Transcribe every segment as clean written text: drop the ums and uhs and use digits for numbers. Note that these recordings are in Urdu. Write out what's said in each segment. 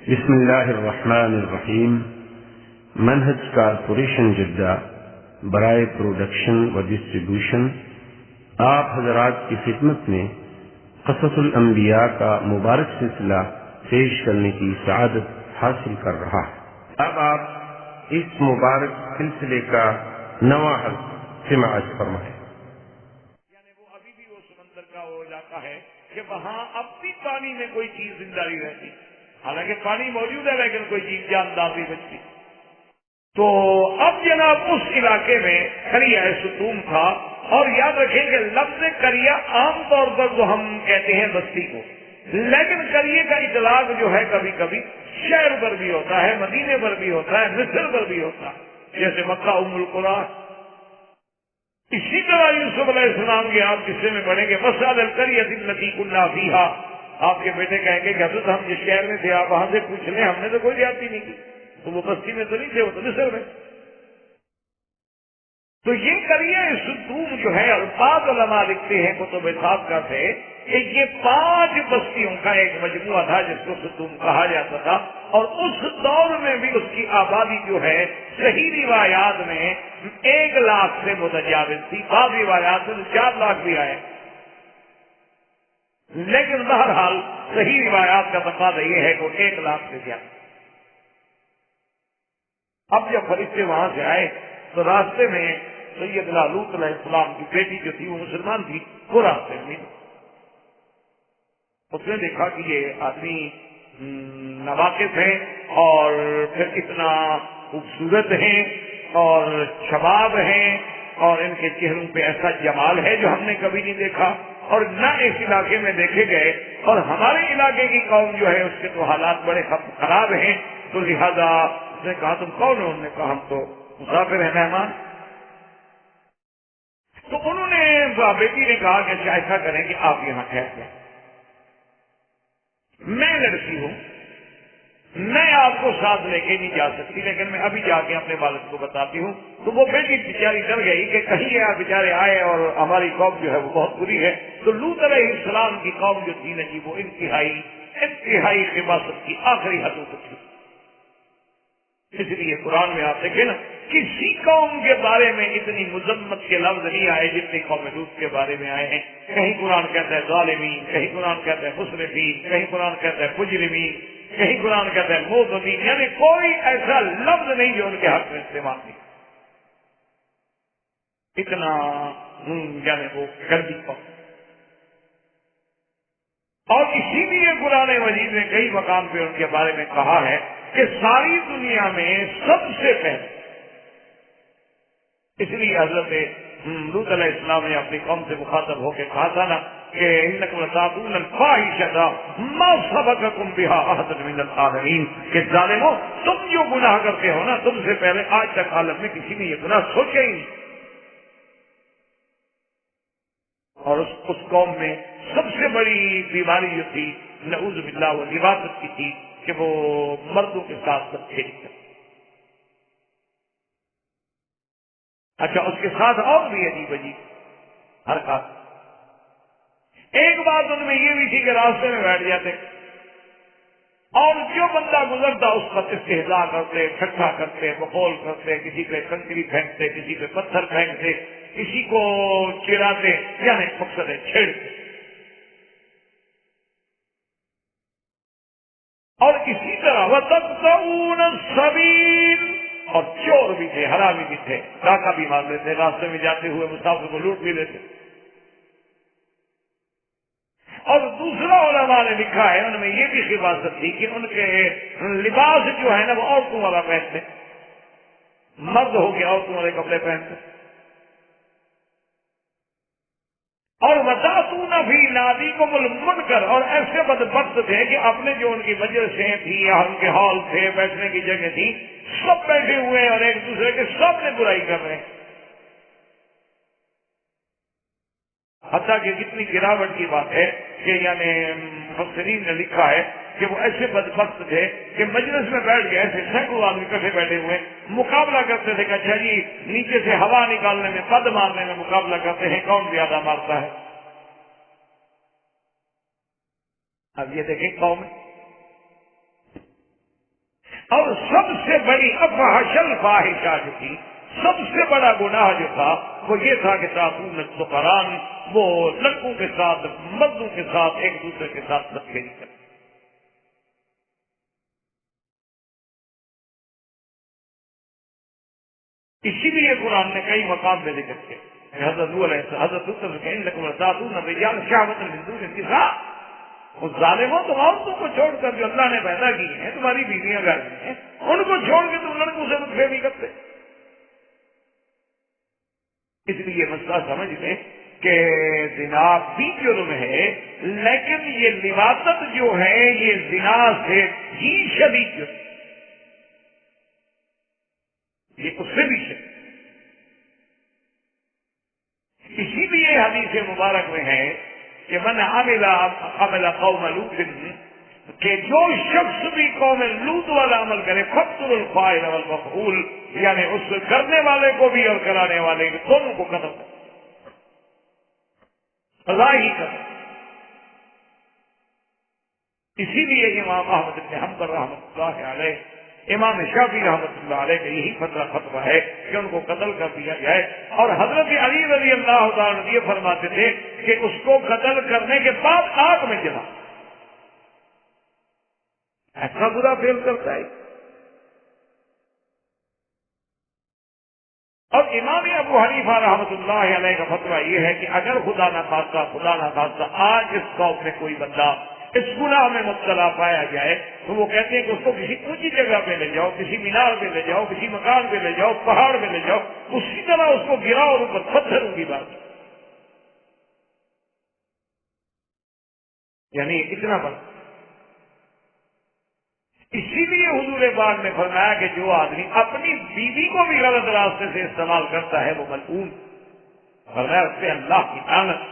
بسم اللہ الرحمن الرحیم۔ منہج کارپوریشن جدہ برائے پروڈکشن و ڈسٹریبیوشن آپ حضرات کی خدمت میں قصص الانبیاء کا مبارک سلسلہ پیش کرنے کی سعادت حاصل کر رہا ہے۔ اب آپ اس مبارک سلسلے کا نواں حلقہ سماعت فرمائیں۔ یعنی وہ ابھی بھی وہ سمندر کا وہ علاقہ ہے کہ وہاں اب بھی پانی میں کوئی چیز زندہ نہیں رہتی، حالانکہ پانی موجود ہے لیکن کوئی چیز جاندار نہیں بچتی۔ تو اب جناب اس علاقے میں کریا ستوم تھا، اور یاد رکھیں کہ لفظ کریا عام طور پر تو ہم کہتے ہیں بستی کو، لیکن کریے کا اطلاق جو ہے کبھی کبھی شہر پر بھی ہوتا ہے، مدینے پر بھی ہوتا ہے، مصر پر بھی ہوتا ہے، جیسے مکہ ام القریٰ۔ اسی طرح یوسف علیہ السلام کے آپ قصے میں پڑھیں گے مسألہ القریۃ التی کنا فیہا، آپ کے بیٹے کہیں گے کہ حضرت ہم جس شہر میں تھے آپ وہاں سے پوچھ لیں، ہم نے تو کوئی زیادتی نہیں کی، تو وہ بستی میں تو نہیں تھے، وہ تو مصر میں۔ تو یہ کریہ ستوم جو ہے، الفاظ علماء لکھتے ہیں کتب سابقہ سے کہ یہ 5 بستیوں کا ایک مجموعہ تھا جس کو ستوم کہا جاتا تھا، اور اس دور میں بھی اس کی آبادی جو ہے صحیح روایات میں 1 لاکھ سے متجاوز تھی، بعض روایات میں 4 لاکھ بھی آئے، لیکن بہرحال صحیح روایات کا تقاضا یہ ہے کہ وہ 1 لاکھ سے زیادہ۔ اب جب فرشتے وہاں سے آئے تو راستے میں سیدنا لوط علیہ السلام کی بیٹی جو تھی وہ مسلمان تھی، وہ راستے میں اس نے دیکھا کہ یہ آدمی ناواقف ہیں اور پھر اتنا خوبصورت ہیں اور شباب ہیں، اور ان کے چہروں پہ ایسا جمال ہے جو ہم نے کبھی نہیں دیکھا اور نہ اس علاقے میں دیکھے گئے، اور ہمارے علاقے کی قوم جو ہے اس کے تو حالات بڑے خراب ہیں، تو لہذا اس نے کہا تم کون ہو؟ انہوں نے کہا ہم تو مسافر ہیں، مہمان۔ تو انہوں نے بیٹی نے کہا کہ اچھا ایسا کریں کہ آپ یہاں ٹھہر جائیں، میں لڑکی ہوں، میں آپ کو ساتھ لے کے نہیں جا سکتی، لیکن میں ابھی جا کے اپنے والد کو بتاتی ہوں۔ تو وہ بیٹی بیچاری ڈر گئی کہ کہیں یہ بیچارے آئے اور ہماری قوم جو ہے وہ بہت بری ہے۔ تو لوط علیہ السلام کی قوم جو تھی نا جی، وہ انتہائی خباثت کی آخری حدوں کو تھی۔ اس لیے قرآن میں آپ دیکھیں نا، کسی قوم کے بارے میں اتنی مذمت کے لفظ نہیں آئے جتنے قوم لوط کے بارے میں آئے ہیں۔ کہیں قرآن کہتا ہے ظالمین، کہیں قرآن کہتا ہے مسرفین، کہیں قرآن کہتا ہے مجرمین، کہیں قرآن کہتا ہے موذبین، یعنی کوئی ایسا لفظ نہیں جو ان کے حق میں استعمال نہیں، اتنا یعنی وہ گندی قوم۔ اور اسی لیے قرآن مجید نے کئی مقام پہ ان کے بارے میں کہا ہے کہ ساری دنیا میں سب سے پہلے، اس لیے حضرت لوط علیہ السلام نے اپنی قوم سے مخاطب ہو کے کہا تھا نا کہ انکم لتاتون الفاحشۃ ما سبقکم بها احد من العالمین، کہ ظالمو تم جو گناہ کرتے ہو نا، تم سے پہلے آج تک عالم میں کسی نے یہ گناہ سوچا ہی نہیں۔ اور اس قوم میں سب سے بڑی بیماری جو تھی نعوذ باللہ وہ لباست کی تھی کہ وہ مردوں کے ساتھ سب کھیلتے۔ اچھا، اس کے ساتھ اور بھی عجیب عجیب حرکات۔ ایک بات ان میں یہ بھی تھی کہ راستے میں بیٹھ جاتے اور جو بندہ گزرتا اس پر استہزاء کرتے، ٹھٹھا کرتے، بقول کرتے، کسی پہ کنکری پھینکتے، کسی پہ پتھر پھینکتے، کسی کو چراتے، یعنی مقصد ہے چھیڑتے۔ اور اسی طرح وَتَقْطَعُونَ السَّبِيلَ، اور چور بھی تھے، حرامی بھی تھے، ڈاکہ بھی مار لیتے، راستے میں جاتے ہوئے مسافر کو لوٹ بھی لیتے۔ اور دوسرا علماء نے لکھا ہے ان میں یہ بھی خباثت تھی کہ ان کے لباس جو ہے نا وہ عورتوں والا پہنتے، مرد ہو کے عورتوں والے کپڑے پہنتے۔ اور وَتَأْتُونَ فِي نَادِيكُمُ الْمُنْكَرَ، اور ایسے بدبخت تھے کہ اپنے جو ان کی مجلسیں تھی یا ان کے ہال تھے، بیٹھنے کی جگہ تھی، سب بیٹھے ہوئے اور ایک دوسرے کے سب نے برائی کر رہے ہیں۔ حتیٰ کہ کتنی گراوٹ کی بات ہے کہ یعنی مفسرین نے لکھا ہے کہ وہ ایسے بدبخت تھے کہ مجلس میں بیٹھ گئے ایسے سینکڑوں آدمی کٹھے بیٹھے ہوئے مقابلہ کرتے تھے کہ اچھا جی نیچے سے ہوا نکالنے میں، پد مارنے میں مقابلہ کرتے ہیں کون زیادہ مارتا ہے۔ اب یہ دیکھیں قوم اور سب سے بڑی افحش الفاحشہ جو تھی، سب سے بڑا گناہ جو تھا وہ یہ تھا کہ تعصون السکران، وہ لڑکوں کے ساتھ مردوں کے ساتھ ایک دوسرے کے ساتھ بدکھیری کرتے. اسی لیے قرآن نے کئی مقام میں ذکر کیا. حضرت نوح علیہ حضرت انکم لتاتون الرجال شہوۃ من دون النساء، اس ظالموں تم عورتوں کو چھوڑ کر جو اللہ نے پیدا کی ہیں، تمہاری بیویاں گھر میں ہیں، ان کو چھوڑ کے تم لڑکوں سے بدکھیری کرتے. اس لیے مسئلہ سمجھ لیں کہ زنا بھی جرم ہے، لیکن یہ لواطت جو ہے یہ زنا سے بھی شدید جرم، یہ اس سے بھی شدید. اسی لیے حدیث مبارک میں ہے کہ من عمل قوم لوط، کہ جو شخص بھی قوم لوط والا عمل کرے فاقتلوا الفاعل والمفعول، یعنی اس کرنے والے کو بھی اور کرانے والے کو دونوں کو قتل کرے، سزا ہی کرے. اسی لیے امام احمد بن حنبل رحمۃ اللہ علیہ، امام شافعی رحمۃ اللہ علیہ کا یہی فتویٰ ہے کہ ان کو قتل کر دیا جائے. اور حضرت علی رضی اللہ تعالیٰ عنہ یہ فرماتے تھے کہ اس کو قتل کرنے کے بعد آگ میں جلا. ایسا برا فعل کرتا ہے. اور امام ابو حنیفہ رحمۃ اللہ علیہ کا فتویٰ یہ ہے کہ اگر خدا نہ خاصہ آج اس قوم میں کوئی بندہ اس گناہ میں مبتلا پایا جائے تو وہ کہتے ہیں کہ اس کو کسی اونچی جگہ پہ لے جاؤ، کسی مینار پہ لے جاؤ، کسی مکان پہ لے جاؤ، پہاڑ پہ لے جاؤ، اسی طرح اس کو گراؤ اور اوپر پتھروں کی بات. یعنی اتنا بڑا. اسی لیے حضور پاک نے فرمایا کہ جو آدمی اپنی بیوی کو بھی غلط راستے سے استعمال کرتا ہے وہ ملعون، فرمایا اس سے اللہ کی لعنت.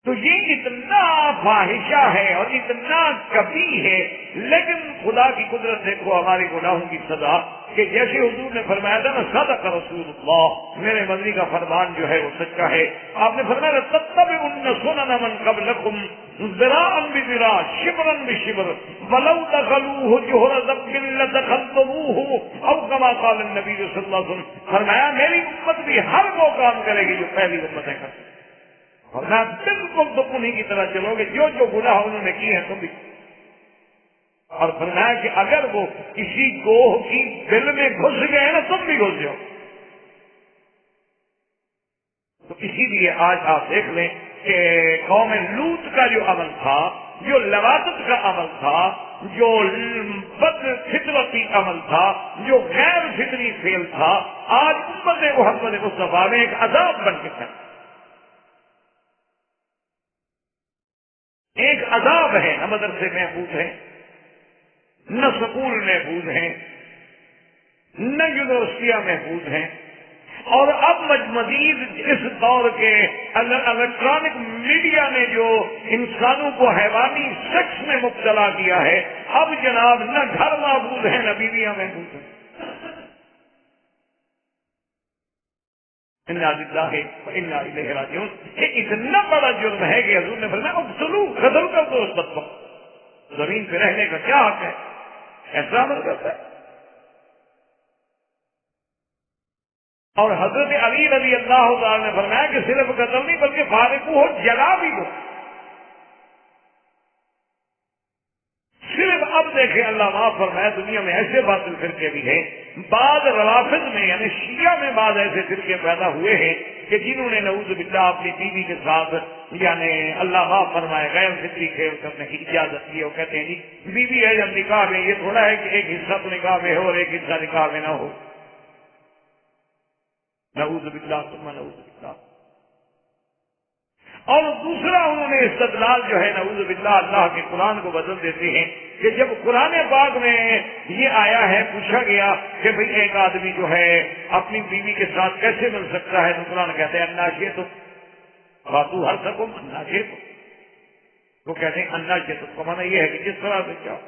تو یہ اتنا فاحشہ ہے اور اتنا کبھی ہے، لیکن خدا کی قدرت دیکھو ہمارے گناہوں کی سزا، کہ جیسے حضور نے فرمایا تھا نا صدق رسول اللہ، میرے مدنی کا فرمان جو ہے وہ سچا ہے. آپ نے فرمایا تتبعن سنن من قبلکم ذراعا بذراع شبرا بشبر ولو دخلوه جحر ذب لدخلتموه او كما قال النبی صلی اللہ علیہ وسلم. فرمایا میری امت بھی ہر وہ کام کرے گی جو پہلی امتیں کرتی، اور میں بالکل تو انہیں کی طرح چلو گے جو جو گناہ انہوں نے کیے ہیں تم بھی. اور فرمایا کہ اگر وہ کسی گوہ کی دل میں گھس گئے نا تم بھی گھس جاؤ. تو اسی لیے آج آپ دیکھ لیں کہ قوم لوط کا جو عمل تھا، جو لواطت کا عمل تھا، جو بد فطرتی عمل تھا، جو غیر فطری فعل تھا، آج امت محمد مصطفیٰ میں ایک عذاب بن کے ہے. ایک عذاب ہے. نہ مدرسے محفوظ ہیں، نہ سکول محفوظ ہیں، نہ یونیورسٹیاں محفوظ ہیں. اور اب مزید اس دور کے الیکٹرانک میڈیا نے جو انسانوں کو حیوانی سیکس میں مبتلا کیا ہے، اب جناب نہ گھر محفوظ ہیں نہ بیویاں محفوظ ہیں. انا للہ و انا الیہ راجعون. یہ اتنا بڑا جرم ہے کہ حضور نے فرمایا اقتلوہ، قتل کر دو اس بدبخت. زمین پہ رہنے کا کیا حق ہے؟ ایسا عمل کرتا ہے. اور حضرت علی رضی اللہ تعالی نے فرمایا کہ صرف قتل نہیں بلکہ فارقو ہو، جلا بھی دو. صرف اب دیکھیں اللہ معاف فرمایا دنیا میں ایسے باطل فرقے بھی ہیں، بعض روافض میں یعنی شیعہ میں بعض ایسے فرقے پیدا ہوئے ہیں کہ جنہوں نے نعوذ باللہ اپنی بیوی کے ساتھ یعنی اللہ معاف فرمائے غیر فطری کھیل کرنے کی اجازت دی. وہ کہتے ہیں جی بیوی ہے جب نکاح میں، یہ تھوڑا ہے کہ ایک حصہ تو نکاح میں ہو اور ایک حصہ نکاح میں نہ ہو. نعوذ باللہ ثم نعوذ باللہ. اور دوسرا انہوں نے استدلال جو ہے نعوذ باللہ اللہ کے قرآن کو بدل دیتے ہیں کہ جب قرآن پاک میں یہ آیا ہے، پوچھا گیا کہ بھئی ایک آدمی جو ہے اپنی بیوی کے ساتھ کیسے مل سکتا ہے، تو قرآن کہتے ہیں انا شئتم فاتوا حرثکم انا شئتم. وہ کہتے ہیں انا شئتم کا معنی یہ ہے کہ جس طرح سے چاہو.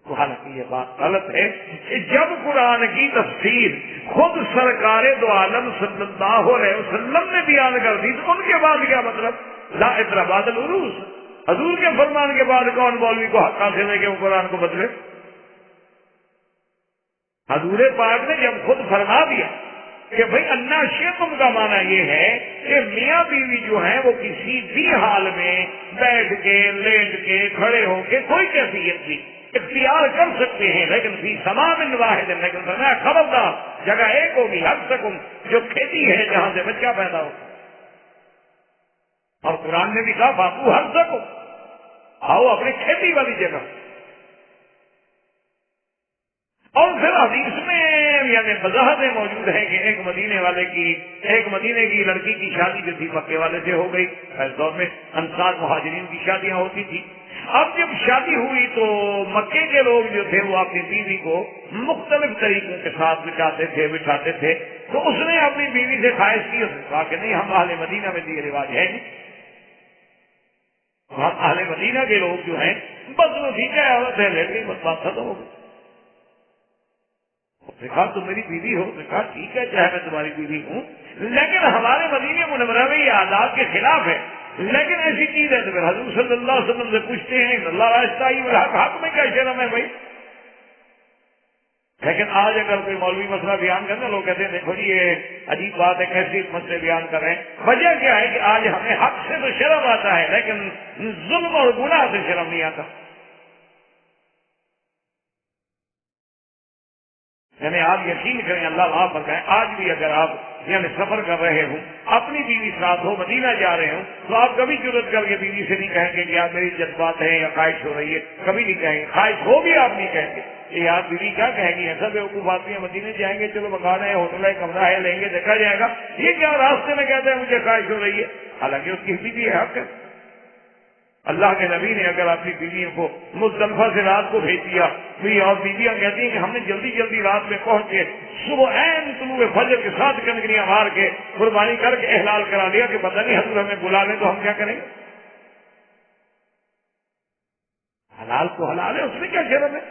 حالانکہ یہ بات غلط ہے کہ جب قرآن کی تفسیر خود سرکار دو عالم صلی اللہ علیہ وسلم نے بیان کر دی تو ان کے بعد کیا مطلب؟ لا عبرۃ بعد العروس. حضور کے فرمان کے بعد کون مولوی کو حق حاصل ہے کہ وہ قرآن کو بدلے؟ حضور پاک نے جب خود فرما دیا کہ بھئی انا شیخم کا معنی یہ ہے کہ میاں بیوی جو ہیں وہ کسی بھی حال میں بیٹھ کے لیٹ کے کھڑے ہو کے کوئی کیفیت بھی اختیار کر سکتے ہیں، لیکن فی سمام واحد، لیکن فرمایا خبردار جگہ ایک ہوگی، حق سکم جو کھیتی ہے جہاں سے بچہ پیدا ہو. اور قرآن نے بھی کہا باپو حق سکو، آؤ اپنی کھیتی والی جگہ. اور پھر حدیث میں یعنی وضاحتیں موجود ہیں کہ ایک مدینے کی لڑکی کی شادی جو تھی مکے والے سے ہو گئی. اس دور میں انصار مہاجرین کی شادیاں ہوتی تھی. اب جب شادی ہوئی تو مکے کے لوگ جو تھے وہ اپنی بیوی کو مختلف طریقوں کے ساتھ بٹھاتے تھے. تو اس نے اپنی بیوی سے خواہش کی، اس نے کہا کہ نہیں، ہم اہل مدینہ میں یہ رواج ہے نہیں. ہم اہل مدینہ کے لوگ جو ہیں بس وہ ٹھیک ہے، عورت ہے لیٹ گئی، بس بات ختم ہو گئی. کہا تم میری بیوی ہو؟ کہا ٹھیک ہے چاہے میں تمہاری بیوی ہوں، لیکن ہمارے مدینے منورہ میں یہ آداب کے خلاف ہے. لیکن ایسی چیز ہے تو پھر حضور صلی اللہ علیہ وسلم سے پوچھتے ہیں اللہ حق حق میں کیا شرم ہے بھائی. لیکن آج اگر کوئی مولوی مسئلہ بیان کرنا، لوگ کہتے ہیں دیکھو جی یہ عجیب بات ہے، کیسے مسئلے بیان کر رہے ہیں. وجہ کیا ہے کہ آج ہمیں حق سے تو شرم آتا ہے لیکن ظلم اور گناہ سے شرم نہیں آتا. یعنی آپ یقین کریں، اللہ معاف فرمائے، آج بھی اگر آپ یعنی سفر کر رہے ہوں، اپنی بیوی ساتھ ہو، مدینہ جا رہے ہوں، تو آپ کبھی جرت کر کے بیوی سے نہیں کہیں گے کہ آپ میری جذبات ہیں یا خواہش ہو رہی ہے. کبھی نہیں کہیں گے. خواہش ہو بھی آپ نہیں کہیں گے. یہ آپ بیوی کیا کہیں گی؟ ایسا بیوقوف آدمی ہے، مدینے جائیں گے، چلو مکان ہے، ہوٹل ہے، کمرہ ہے، لیں گے، دیکھا جائے گا. یہ کیا راستے میں کہتے ہیں مجھے خواہش ہو رہی ہے؟ حالانکہ اس کی بیوی ہے، حق ہے. اللہ کے نبی نے اگر اپنی بیویوں کو مزدلفہ سے رات کو بھیج دیا، اور بیویاں کہتی ہیں کہ ہم نے جلدی جلدی رات میں پہنچ کے صبح عین طلوع فجر کے ساتھ کنکریاں مار کے قربانی کر کے احلال کرا لیا کہ پتہ نہیں حضور ہمیں بلا لیں تو ہم کیا کریں گے. حلال تو حلال ہے، اس میں کیا شرم ہے.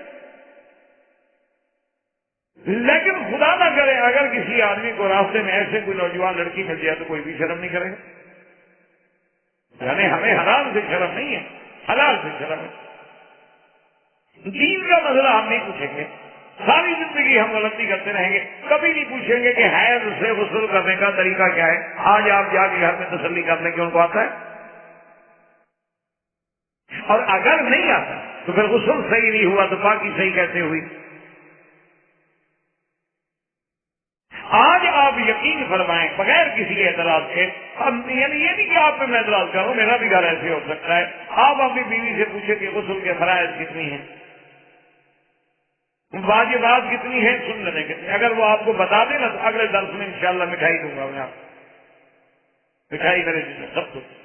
لیکن خدا نہ کرے اگر کسی آدمی کو راستے میں ایسے کوئی نوجوان لڑکی مل جائے تو کوئی بھی شرم نہیں کرے گا. یعنی ہمیں حرام سے شرم نہیں ہے، حلال سے شرم ہے. دین کا مسئلہ ہم نہیں پوچھیں گے، ساری زندگی ہم غلطی کرتے رہیں گے، کبھی نہیں پوچھیں گے کہ حیض سے غسل کرنے کا طریقہ کیا ہے. آج آپ جا کے گھر میں تسلی کرنے کی ان کو آتا ہے، اور اگر نہیں آتا تو پھر غسل صحیح نہیں ہوا تو باقی صحیح کیسے ہوئی. آج آپ یقین فرمائیں بغیر کسی اعتراض کے، یعنی یہ نہیں کہ آپ پہ میں اعتراض کروں، میرا بھی گھر ایسے ہو سکتا ہے. آپ اپنی بیوی سے پوچھیں کہ غسل کے فرائض کتنی ہیں، واجبات کتنی ہیں، سنتیں کتنی. اگر وہ آپ کو بتا دیں نا تو اگلے درس میں انشاءاللہ مٹھائی دوں گا میں آپ کو. مٹھائی میرے جیسے سب کچھ.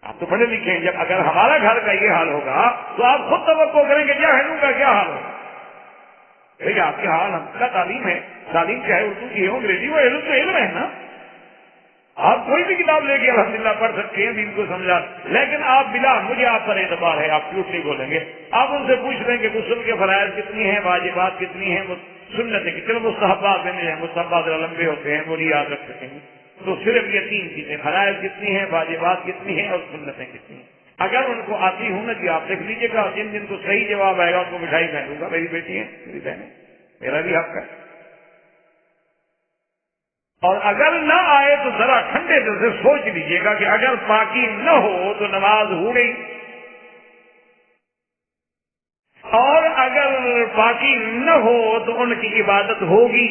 آپ تو پڑھے لکھے ہیں، جب اگر ہمارا گھر کا یہ حال ہوگا تو آپ خود توقع کریں کہ جاہلوں کا کیا حال ہوگا. بھائی آپ کے حال ہم کا تعلیم ہے، تعلیم چاہے اردو کی ہو انگریزی ہو، علم تو علم ہے نا. آپ کوئی بھی کتاب لے کے الحمدللہ پڑھ سکتے ہیں دین کو سمجھا. لیکن آپ بلا مجھے آپ پر اعتبار ہے، آپ جھوٹ نہیں بولیں گے. آپ ان سے پوچھ رہے ہیں کہ غسل کے فرائض کتنی ہیں، واجبات کتنی ہیں، سنتیں کتنی. مستحبات میں مستحبات ذرا لمبے ہوتے ہیں، وہ نہیں یاد رکھ سکیں گے. تو صرف یہ 3 چیزیں، فرائض کتنی ہیں، واجبات کتنی ہیں، اور سنتیں کتنی ہیں. اگر ان کو آتی ہوں نا جی آپ دیکھ لیجیے گا، جن جن کو صحیح جواب آئے گا ان کو مٹھائی میں دوں گا. میری بیٹی ہے، میری بہن ہے، میرا بھی حق ہے. اور اگر نہ آئے تو ذرا ٹھنڈے دل سے سوچ لیجیے گا کہ اگر پاکی نہ ہو تو نماز ہو گئی، اور اگر پاکی نہ ہو تو ان کی عبادت ہوگی.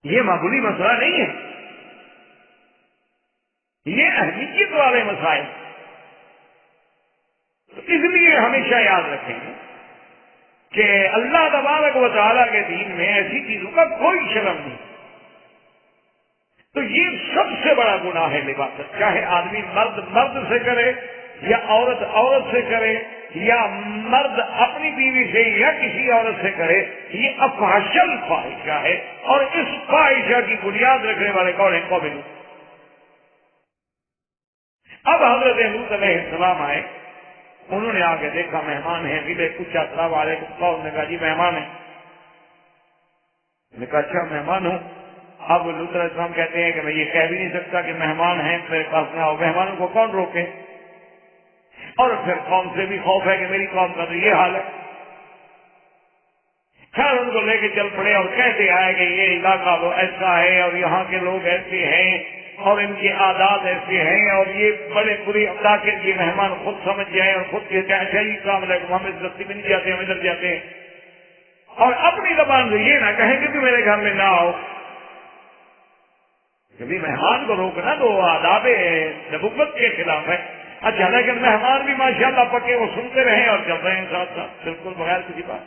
یہ معمولی مسئلہ نہیں ہے، یہ اہمیت والے مسائل. تو اس لیے ہمیشہ یاد رکھیں کہ اللہ تبارک و تعالیٰ کے دین میں ایسی چیزوں کا کوئی شرم نہیں. تو یہ سب سے بڑا گناہ ہے لباست، چاہے آدمی مرد سے کرے یا عورت سے کرے، یا مرد اپنی بیوی سے یا کسی عورت سے کرے. یہ افحشل فاحشہ ہے، اور اس فاحشہ کی بنیاد رکھنے والے کون ہیں؟ قوم لوط. اب حضرت لوط علیہ السلام آئے، انہوں نے آگے دیکھا مہمان ہیں، ملے، پوچھا السلام علیکم. قوم نے کہا جی مہمان ہیں. نے کہا اچھا مہمان ہوں، اب لوط علیہ السلام کہتے ہیں کہ میں یہ کہہ بھی نہیں سکتا کہ مہمان ہیں میرے پاس نہ ہو، مہمانوں کو کون روکے؟ اور پھر قوم سے بھی خوف ہے کہ میری قوم کا تو یہ حال ہے۔ خیر ان کو لے کے چل پڑے اور کہتے آئے کہ یہ علاقہ تو ایسا ہے اور یہاں کے لوگ ایسے ہیں اور ان کے عادات ایسے ہیں اور یہ بڑے بری افدا کے لیے مہمان خود سمجھ جائیں اور خود کہتے ہیں اچھا جی السلام علیکم، ہم اس بستی میں نہیں جاتے، ہم ادھر جاتے ہیں، اور اپنی زبان سے یہ نہ کہیں کہ میرے گھر میں نہ آؤ۔ کبھی مہمان کو روکنا تو آداب نبوت کے خلاف ہے۔ اچھا لیکن مہمان بھی ماشاءاللہ پکے وہ سنتے رہے اور چل رہے ہیں ساتھ ساتھ بالکل بغیر کسی بات،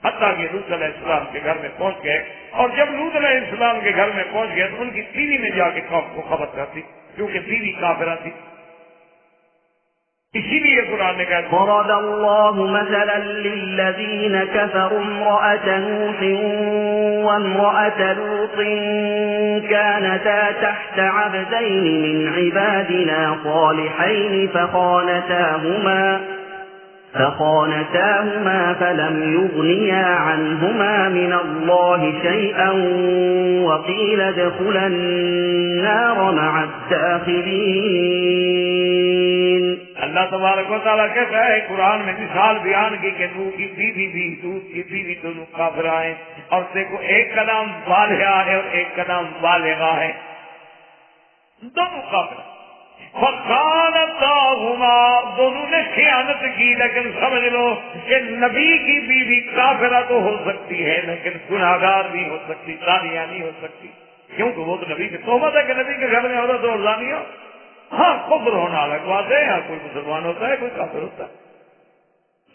حتیٰ کہ لوط علیہ السلام کے گھر میں پہنچ گئے۔ اور جب لوط علیہ السلام کے گھر میں پہنچ گئے تو ان کی بیوی نے جا کے قوم کو خبر کر دی، کیونکہ بیوی کافرہ تھی۔ اسی لیے قرآن نے کہا ضرب الله مثلا للذين كفروا امرأة نوح وامرأة لوط كانتا تحت عبدين من عبادنا صالحين فخانتاهما فلم يغنيا عنهما من الله شيئا وقيل ادخلا النار مع الداخلين۔ اللہ تبارک و تعالیٰ کہتا ہے قرآن میں مثال بیان کی کہ نوح کی بیوی بھی لوط کی بیوی دونوں کافرہ ہیں، اور دیکھو ایک کا نام بالغہ ہے اور ایک کا نام بالغہ ہے، دونوں کافرہ۔ فخانتاہما، دونوں نے خیانت کی، لیکن سمجھ لو کہ نبی کی بیوی کافرہ تو ہو سکتی ہے لیکن گناہگار بھی ہو سکتی، زانیہ نہیں ہو سکتی، کیونکہ وہ تو نبی کی تہمت ہے کہ نبی کے گھر میں عورت اور زانیہ۔ ہاں کفر ہونا الگ بات ہے، ہاں کوئی مسلمان ہوتا ہے کوئی کافر ہوتا ہے۔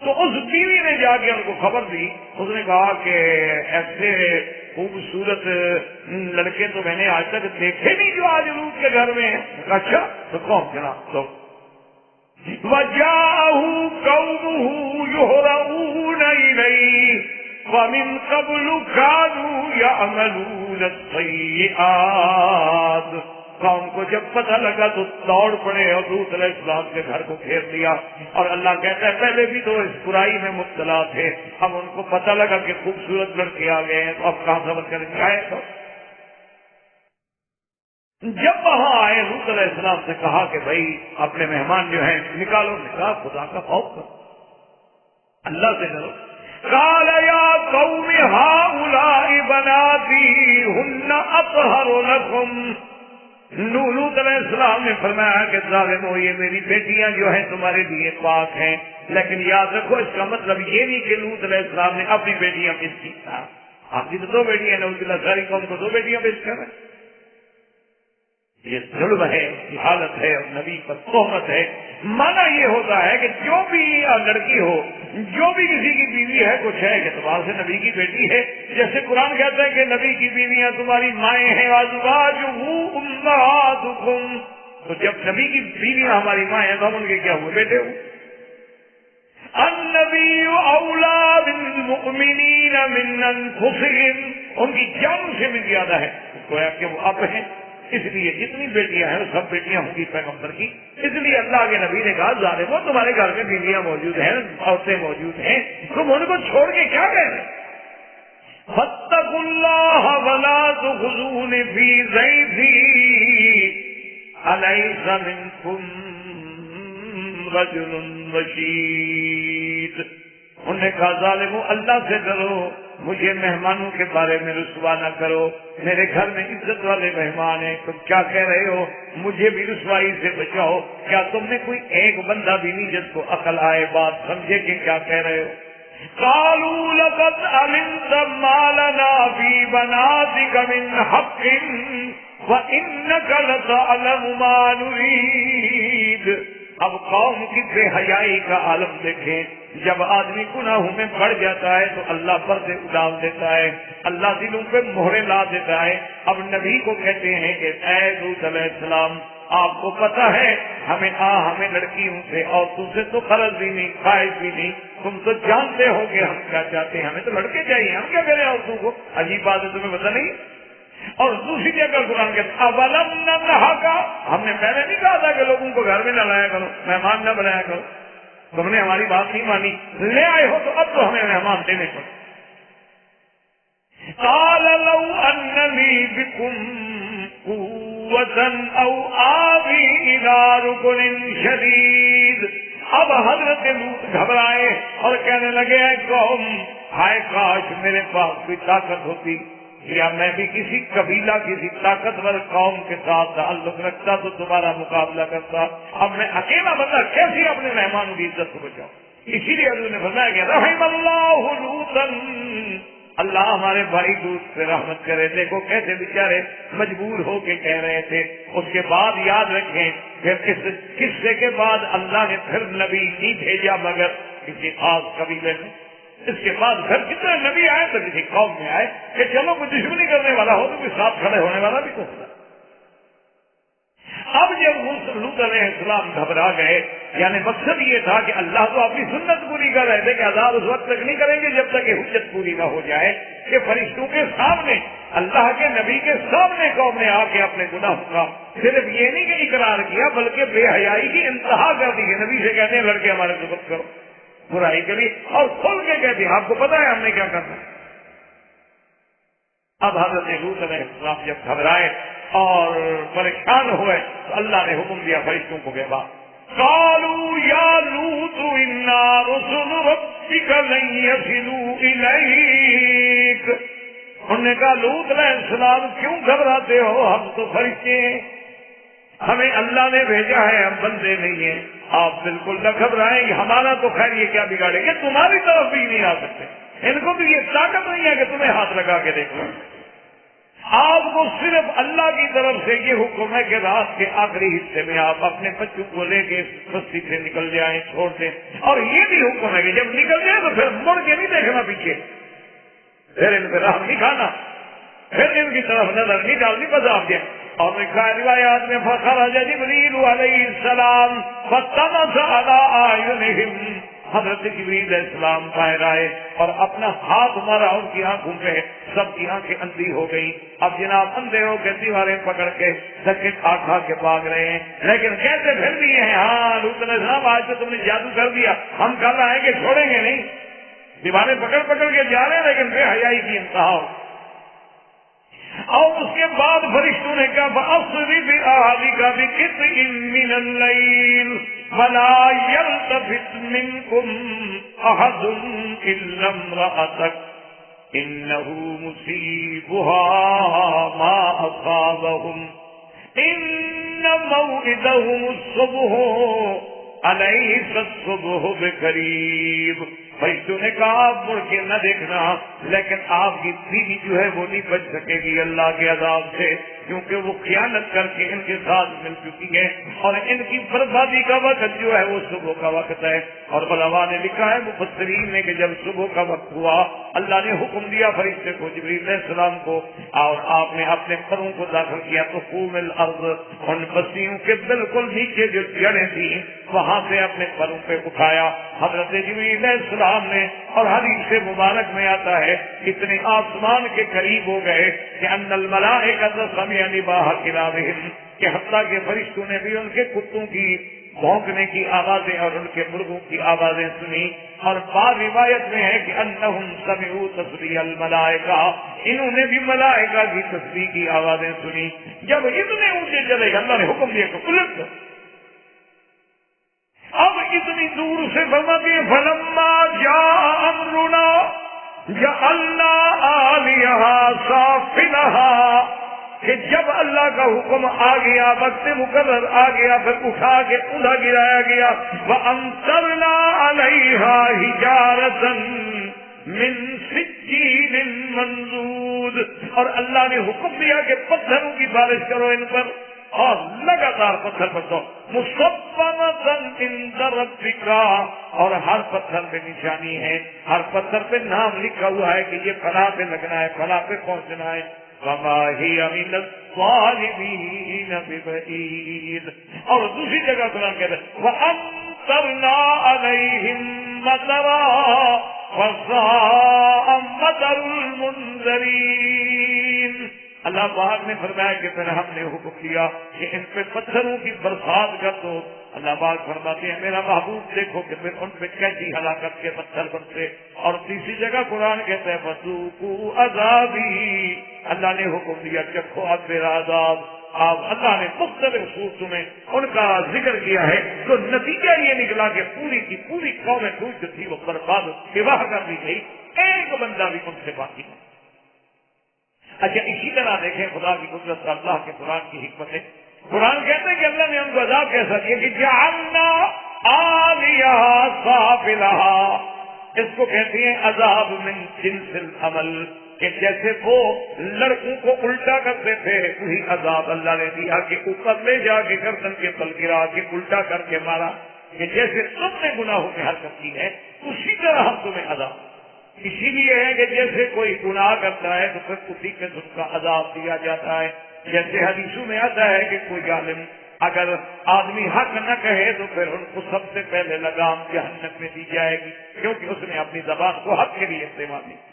تو اس بیوی نے جا کے ان کو خبر دی، اس نے کہا کہ ایسے خوبصورت لڑکے تو میں نے آج تک دیکھے نہیں جو آج لوط کے گھر میں ہیں۔ اچھا تو کون جناب تو وَجَاءَهُ قَوْمُهُ يُهْرَعُونَ إِلَيْهِ وَمِن قَبْلُ كَانُوا يَعْمَلُونَ السَّيِّئَاتِ۔ قوم کو جب پتہ لگا تو دوڑ پڑے اور لوط علیہ السلام کے گھر کو گھیر لیا، اور اللہ کہتا ہے پہلے بھی تو اس برائی میں مبتلا تھے، اب ان کو پتہ لگا کہ خوبصورت لڑکے آ گئے ہیں تو اب کہاں سمجھ کر جائے۔ تو جب وہاں آئے لوط علیہ السلام سے کہا کہ بھائی اپنے مہمان جو ہیں نکالو، نکال خدا کا خوف کرو، اللہ سے ڈرو۔ قال یا قوم هؤلاء بناتی هن اطہر لکم۔ لوط علیہ السلام نے فرمایا کہ ظالمو یہ میری بیٹیاں جو ہیں تمہارے لیے پاک ہیں، لیکن یاد رکھو اس کا مطلب یہ نہیں کہ لوط علیہ السلام نے اپنی بیٹیاں پیش کی، آپ کی تو دو بیٹیاں ہیں، نعوذ باللہ ساری قوم کو دو بیٹیاں پیش کر رہے ہیں، یہ ظلم ہے، حالت ہے اور نبی پر تہمت ہے۔ مانا یہ ہوتا ہے کہ جو بھی لڑکی ہو، جو بھی کسی کی بیوی ہے، کچھ ہے کہ تمہارے سے نبی کی بیٹی ہے، جیسے قرآن کہتا ہے کہ نبی کی بیویاں تمہاری مائیں ہیں، وازواجہ امہاتکم، تو جب نبی کی بیویاں ہماری مائیں ہیں تو ہم ان کے کیا ہوئے؟ بیٹے ہوئے۔ النبی اولا بالمؤمنین من انفسہم، ان کی جان سے بھی زیادہ ہے، گویا کہ وہ اب ہیں، اس لیے جتنی بیٹیاں ہیں سب بیٹیاں ہوں گی پیغمبر کی۔ اس لیے اللہ کے نبی نے کہا ظالمو تمہارے گھر میں بیویاں موجود ہیں، عورتیں موجود ہیں، تم ان کو چھوڑ کے کیا کہہ رہے؟ فاتقوا اللہ ولا تخزون فی ضیفی الیس منکم رجل رشید۔ انہوں نے کہا ظالمو اللہ سے ڈرو، مجھے مہمانوں کے بارے میں رسوا نہ کرو، میرے گھر میں عزت والے مہمان ہیں، تم کیا کہہ رہے ہو؟ مجھے بھی رسوائی سے بچاؤ۔ کیا تم نے کوئی ایک بندہ بھی نہیں جس کو عقل آئے، بات سمجھے کہ کیا کہہ رہے ہو؟ قالوا لقد علمت ما لنا في بناتك من حق وانك لتعلم ما نريد۔ اب قوم کی بے حیائی کا عالم دیکھیں، جب آدمی گناہوں میں بڑھ جاتا ہے تو اللہ پردے ڈال دیتا ہے، اللہ دلوں پہ مہرے لا دیتا ہے۔ اب نبی کو کہتے ہیں کہ اے لوط علیہ السلام آپ کو پتا ہے ہمیں لڑکیوں سے عورتوں سے تو غرض بھی نہیں، خواہش بھی نہیں، تم تو جانتے ہو کہ ہم کیا چاہتے ہیں، ہمیں تو لڑکے چاہیے، ہم کیا کریں عورتوں کو؟ عجیب بات ہے، تمہیں پتا نہیں؟ اور دوسری جگہ قرآن کہتا ہے اولم ننہاکا، ہم نے پہلے نہیں کہا تھا کہ لوگوں کو گھر میں نہ لایا کرو، مہمان نہ بنایا کرو، تم نے ہماری بات نہیں مانی، لے آئے ہو تو اب تو ہمیں مہمان دینے پڑے۔ قال لو ان لی بکم قوة او آوی الی رکن شدید. اب حضرت لوط گھبرائے اور کہنے لگے اے قوم، ہائے کاش میرے پاس کوئی طاقت ہوتی، یا میں بھی کسی قبیلہ کسی طاقتور قوم کے ساتھ تعلق رکھتا تو تمہارا مقابلہ کرتا. اب میں اکیلا بندہ کیسے اپنے مہمانوں کی عزت کو بچاؤں؟ اسی لیے حضور نے فرمایا کہ رحم اللہ لوطا، اللہ ہمارے بھائی لوط پہ رحمت کرے. دیکھو کیسے بیچارے مجبور ہو کے کہہ رہے تھے. اس کے بعد یاد رکھیں پھر اس قصے کے بعد اللہ نے پھر نبی نہیں بھیجا مگر کسی خاص قبیلے میں. اس کے بعد پھر کتنے نبی آئے تو کسی قوم میں آئے کہ چلو کوئی دشمنی کرنے والا ہو تو کوئی ساتھ کھڑے ہونے والا بھی تو ہوتا. اب جب لوط علیہ السلام گھبرا گئے، یعنی مقصد یہ تھا کہ اللہ تو اپنی سنت پوری کر رہے تھے کہ عذاب اس وقت تک نہیں کریں گے جب تک کہ حجت پوری نہ ہو جائے کہ فرشتوں کے سامنے، اللہ کے نبی کے سامنے قوم نے آ کے اپنے گناہوں کا صرف یہ نہیں کہ اقرار کیا بلکہ بے حیائی کی انتہا کر دی. نبی سے کہتے ہیں لڑکے ہمارے ضبط کرو برائی کری، اور کھل کے کہتے ہیں آپ کو پتا ہے ہم نے کیا کرنا. اب حضرت لوط علیہ السلام جب گھبرائے اور پریشان ہوئے تو اللہ نے حکم دیا فرشتوں کو کہ قالوا یا لوط انا رسل ربک لن یصلوا الیک. انہوں نے کہا لوط علیہ السلام کیوں گھبراتے ہو، ہم تو فرشتے ہیں، ہمیں اللہ نے بھیجا ہے، ہم بندے نہیں ہیں. آپ بالکل نہ گھبرائیں، ہمارا تو خیر یہ کیا بگاڑے گا، تمہاری طرف بھی نہیں آ سکتے، ان کو بھی یہ طاقت نہیں ہے کہ تمہیں ہاتھ لگا کے دیکھو. آپ کو صرف اللہ کی طرف سے یہ حکم ہے کہ رات کے آخری حصے میں آپ اپنے بچوں کو لے کے بستی سے نکل جائیں، چھوڑ دیں، اور یہ بھی حکم ہے کہ جب نکل جائیں تو پھر مڑ کے نہیں دیکھنا پیچھے، پھر ان پہ راہ نہیں کھانا، پھر ان کی طرف نظر نہیں ڈالنی، بس آپ دیں. اور لکھا ہے روایات میں فخرج جبریل علیہ السلام فطمس علی اعینہم، حضرت جبریل علیہ السلام باہر آئے اور اپنا ہاتھ مارا ان کی آنکھوں پہ، سب کی آنکھیں اندھی ہو گئی. اب جناب اندھے ہو کے دیواریں پکڑ کے دھکے کھا کھا کے بھاگ رہے ہیں، لیکن کہتے پھر بھی ہیں ہاں لوط علیہ السلام آج تو تم نے جادو کر دیا، ہم کل آئیں گے چھوڑیں گے نہیں. دیواریں پکڑ پکڑ کے جا رہے ہیں لیکن بے حیائی کی انتہا ہو. اور اس کے بعد فرشتوں نے کہا فَأَسْرِ بِأَهْلِكَ بِقِطْعٍ مِّنَ اللَّيْلِ وَلَا يَلْتَفِتْ مِنكُمْ أَحَدٌ إِلَّا امْرَأَتَكَ إِنَّهُ مُصِيبُهَا مَا أَصَابَهُمْ إِنَّ مَوْعِدَهُمُ الصُّبْحُ أَلَيْسَ الصُّبْحُ بِقَرِيبٍ. فرشتوں نے کہا آپ مڑ کے نہ دیکھنا، لیکن آپ کی بیوی جو ہے وہ نہیں بچ سکے گی اللہ کے عذاب سے، کیونکہ وہ خیانت کر کے ان کے ساتھ مل چکی ہے، اور ان کی بربادی کا وقت جو ہے وہ صبح کا وقت ہے. اور علماء نے لکھا ہے مفسرین نے کہ جب صبح کا وقت ہوا اللہ نے حکم دیا فرشتے کو جبریل علیہ السلام کو، اور آپ نے اپنے پروں کو داخل کیا تو قوم الارض، ان بستیوں کے بالکل نیچے جو جڑیں تھیں وہاں سے اپنے پروں پہ اٹھایا حضرت جبریل علیہ السلام نے. اور حدیث مبارک میں آتا ہے اتنے آسمان کے قریب ہو گئے کہ ان الملائکۃ سمعوا نباح کلابہم، کہ حتیٰ کہ فرشتوں نے بھی ان کے کتوں کی بھونکنے کی آوازیں اور ان کے مرغوں کی آوازیں سنی. اور بعض روایت میں ہے کہ انہم سمعوا تسبیح الملائکہ، انہوں نے بھی ملائکہ کی تسبیح کی آوازیں سنی. جب اتنے اونچے چلے اللہ نے حکم دیا کہ الٹ. اب اتنی دور سے فرماتے ہیں فلما جاء امرنا جعلنا عالیہا سافلہا، کہ جب اللہ کا حکم آ گیا، وقت مقرر آ گیا، پھر اٹھا کے اونھا گرایا گیا. وَأَمْطَرْنَا عَلَيْهَا حِجَارَةً مِّن سِجِّيلٍ مَّنضُودٍ، اور اللہ نے حکم دیا کہ پتھروں کی بارش کرو ان پر، اور لگاتار پتھر برسو. مُصَوَّمَةً عِندَ رَبِّكَ، اور ہر پتھر پہ نشانی ہے، ہر پتھر پہ نام لکھا ہوا ہے کہ یہ فلاں پہ لگنا ہے، فلاں پہ پہنچنا ہے. وَمَا هِيَ مِنَ الظَّالِمِينَ بِبَعِيدٍ. اور دوسری جگہ قرآن کہتا ہے وَأَمْطَرْنَا عَلَيْهِمْ مَطَرًا وَسَاءَ مَطَرُ الْمُنذَرِينَ. اللہ پاک نے فرمایا کہ پھر ہم نے حکم دیا کہ ان پہ پتھروں کی برسات کر دو. اللہ پاک فرماتے ہیں میرا محبوب دیکھو کہ پھر ان پہ کیسی ہلاکت کے پتھر برسے. اور تیسری جگہ قرآن کہتا ہے فذوقوا عذابی, اللہ نے حکم دیا چکھو اب میرا عذاب. اب اللہ نے مختلف صورتوں میں ان کا ذکر کیا ہے تو نتیجہ یہ نکلا کہ پوری کی پوری قوم جو تھی وہ برباد تباہ کر دی گئی, ایک بندہ بھی ان سے باقی نہیں. اچھا اسی طرح دیکھیں خدا کی قدرت اللہ کے قرآن کی حکمت ہے. قرآن کہتے ہیں کہ اللہ نے ان کو عذاب کیسا دیا کہ جعلنا عالیہا سافلہا, اس کو کہتے ہیں عذاب من جنس العمل, کہ جیسے وہ لڑکوں کو الٹا کرتے تھے وہی عذاب اللہ نے دیا کہ اوپر لے جا کے گردن کے بل گرا کے الٹا کر کے مارا, کہ جیسے تم نے گناہوں میں حرکت کی ہے اسی طرح ہم تمہیں عذاب. اسی لیے ہے کہ جیسے کوئی گناہ کرتا ہے تو پھر اسی کے اس کا عذاب دیا جاتا ہے. جیسے حدیثوں میں آتا ہے کہ کوئی عالم اگر آدمی حق نہ کہے تو پھر ان کو سب سے پہلے لگام جہنم میں دی جائے گی, کیونکہ اس نے اپنی زبان کو حق کے لیے استعمال نہیں کیا.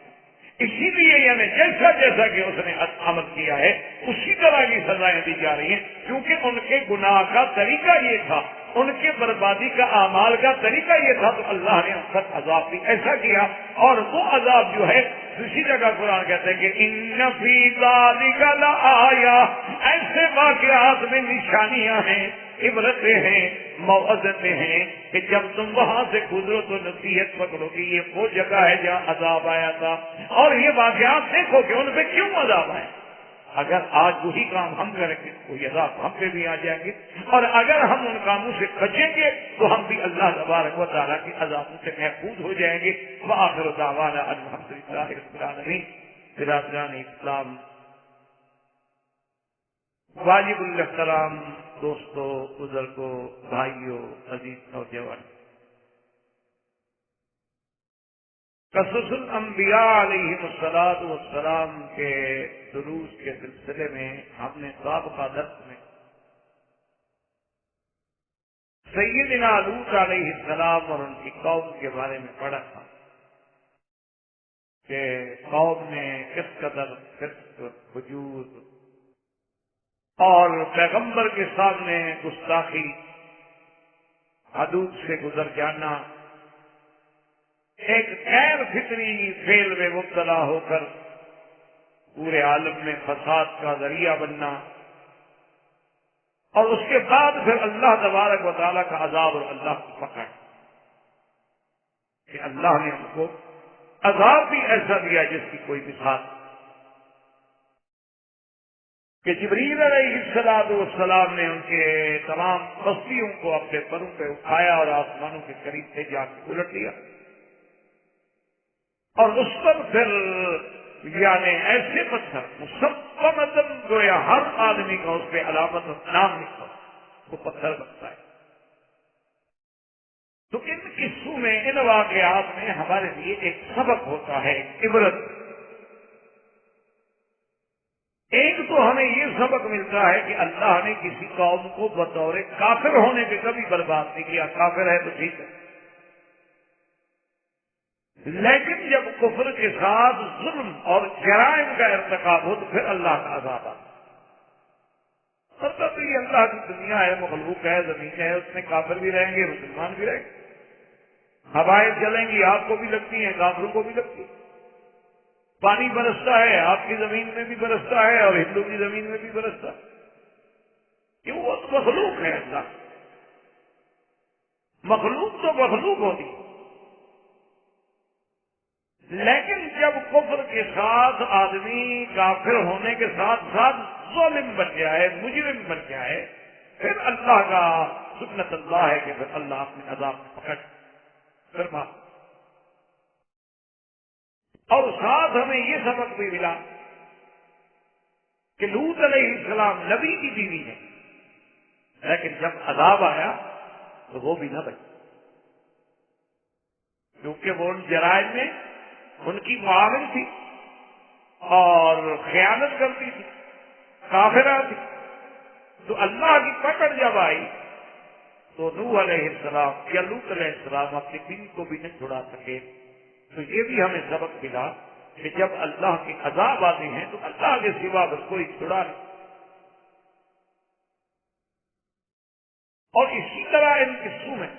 اسی لیے یعنی جیسا جیسا کہ اس نے عمل کیا ہے اسی طرح کی سزائیں دی جا رہی ہیں, کیونکہ ان کے گناہ کا طریقہ یہ تھا, ان کے بربادی کا اعمال کا طریقہ یہ تھا, تو اللہ نے ان پر عذاب بھی ایسا کیا. اور وہ عذاب جو ہے دوسری جگہ قرآن کہتے ہیں کہ ان فی ذالک لآیہ, ایسے واقعات میں نشانیاں ہیں, عبرتیں ہیں, موعظتیں ہیں کہ جب تم وہاں سے گزرو تو نصیحت پکڑو کہ یہ وہ جگہ ہے جہاں عذاب آیا تھا, اور یہ واقعات دیکھو کہ ان پہ کیوں عذاب آئے. اگر آج وہی کام ہم کریں گے کوئی عذاب ہم پہ بھی آ جائیں گے, اور اگر ہم ان کاموں سے بچیں گے تو ہم بھی اللہ تبارک و تعالیٰ کے عذابوں سے محفوظ ہو جائیں گے. وآخر دعوانا الحمدللہ رب العالمین. برادران اسلام, واجب الاحترام دوستو, بزرگوں, بھائیوں, عزیز نوجوان, قصص الانبیاء علیہم الصلاۃ والسلام کے دروس کے سلسلے میں ہم نے سابقہ درس میں سیدنا لوط علیہ السلام اور ان کی قوم کے بارے میں پڑھا تھا کہ قوم نے کس قدر فسق, فجور اور پیغمبر کے سامنے گستاخی, حدود سے گزر جانا, ایک غیر فطری فعل میں مبتلا ہو کر پورے عالم میں فساد کا ذریعہ بننا, اور اس کے بعد پھر اللہ تبارک و تعالیٰ کا عذاب اور اللہ کی پکڑ, کہ اللہ نے ان کو عذاب بھی ایسا دیا جس کی کوئی مثال, کہ جبریل علیہ السلام نے ان کے تمام بستیوں کو اپنے پروں پہ اٹھایا اور آسمانوں کے قریب سے جا کے الٹ دیا, اور اس پر پھر یعنی ایسے پتھر مسبمتاً گویا ہر آدمی کا اس پہ علامت اور نام لکھا وہ پتھر بنتا ہے. تو ان قصوں میں, ان واقعات میں ہمارے لیے ایک سبق ہوتا ہے, عبرت. ایک تو ہمیں یہ سبق ملتا ہے کہ اللہ نے کسی قوم کو بطور کافر ہونے پہ کبھی برباد نہیں کیا. کافر ہے تو ٹھیک ہے, لیکن جب کفر کے ساتھ ظلم اور جرائم کا ارتکاب ہو تو پھر اللہ کا عذاب آتا. اور تب یہ اللہ کی دنیا ہے, مخلوق ہے, زمین ہے, اس میں کافر بھی رہیں گے, مسلمان بھی رہیں گے. ہوائیں چلیں گی, آپ کو بھی لگتی ہیں, کافروں کو بھی لگتی ہے. پانی برستا ہے, آپ کی زمین میں بھی برستا ہے اور ہندو کی زمین میں بھی برستا ہے. کیوں؟ وہ تو مخلوق ہے. اللہ مخلوق تو مخلوق ہوتی, لیکن جب کفر کے ساتھ آدمی کافر ہونے کے ساتھ ساتھ ظالم بن جائے, مجرم بن جائے, پھر اللہ کا سنت اللہ ہے کہ پھر اللہ اپنے عذاب میں پکڑ فرما. اور ساتھ ہمیں یہ سبق بھی ملا کہ لوط علیہ السلام نبی کی بیوی ہے, لیکن جب عذاب آیا تو وہ بھی نہ بچی, کیونکہ وہ ان جرائم میں ان کی معاون تھی اور خیانت کرتی تھی, کافرہ تھی. تو اللہ کی پکڑ جب آئی تو نوح علیہ السلام یا لوط علیہ السلام اپنی بیوی کو بھی نہیں چھڑا سکے. تو یہ بھی ہمیں سبق ملا کہ جب اللہ کے عذاب آتے ہیں تو اللہ کے سوا بس کوئی چھڑا نہیں. اور اسی طرح ان قصوں میں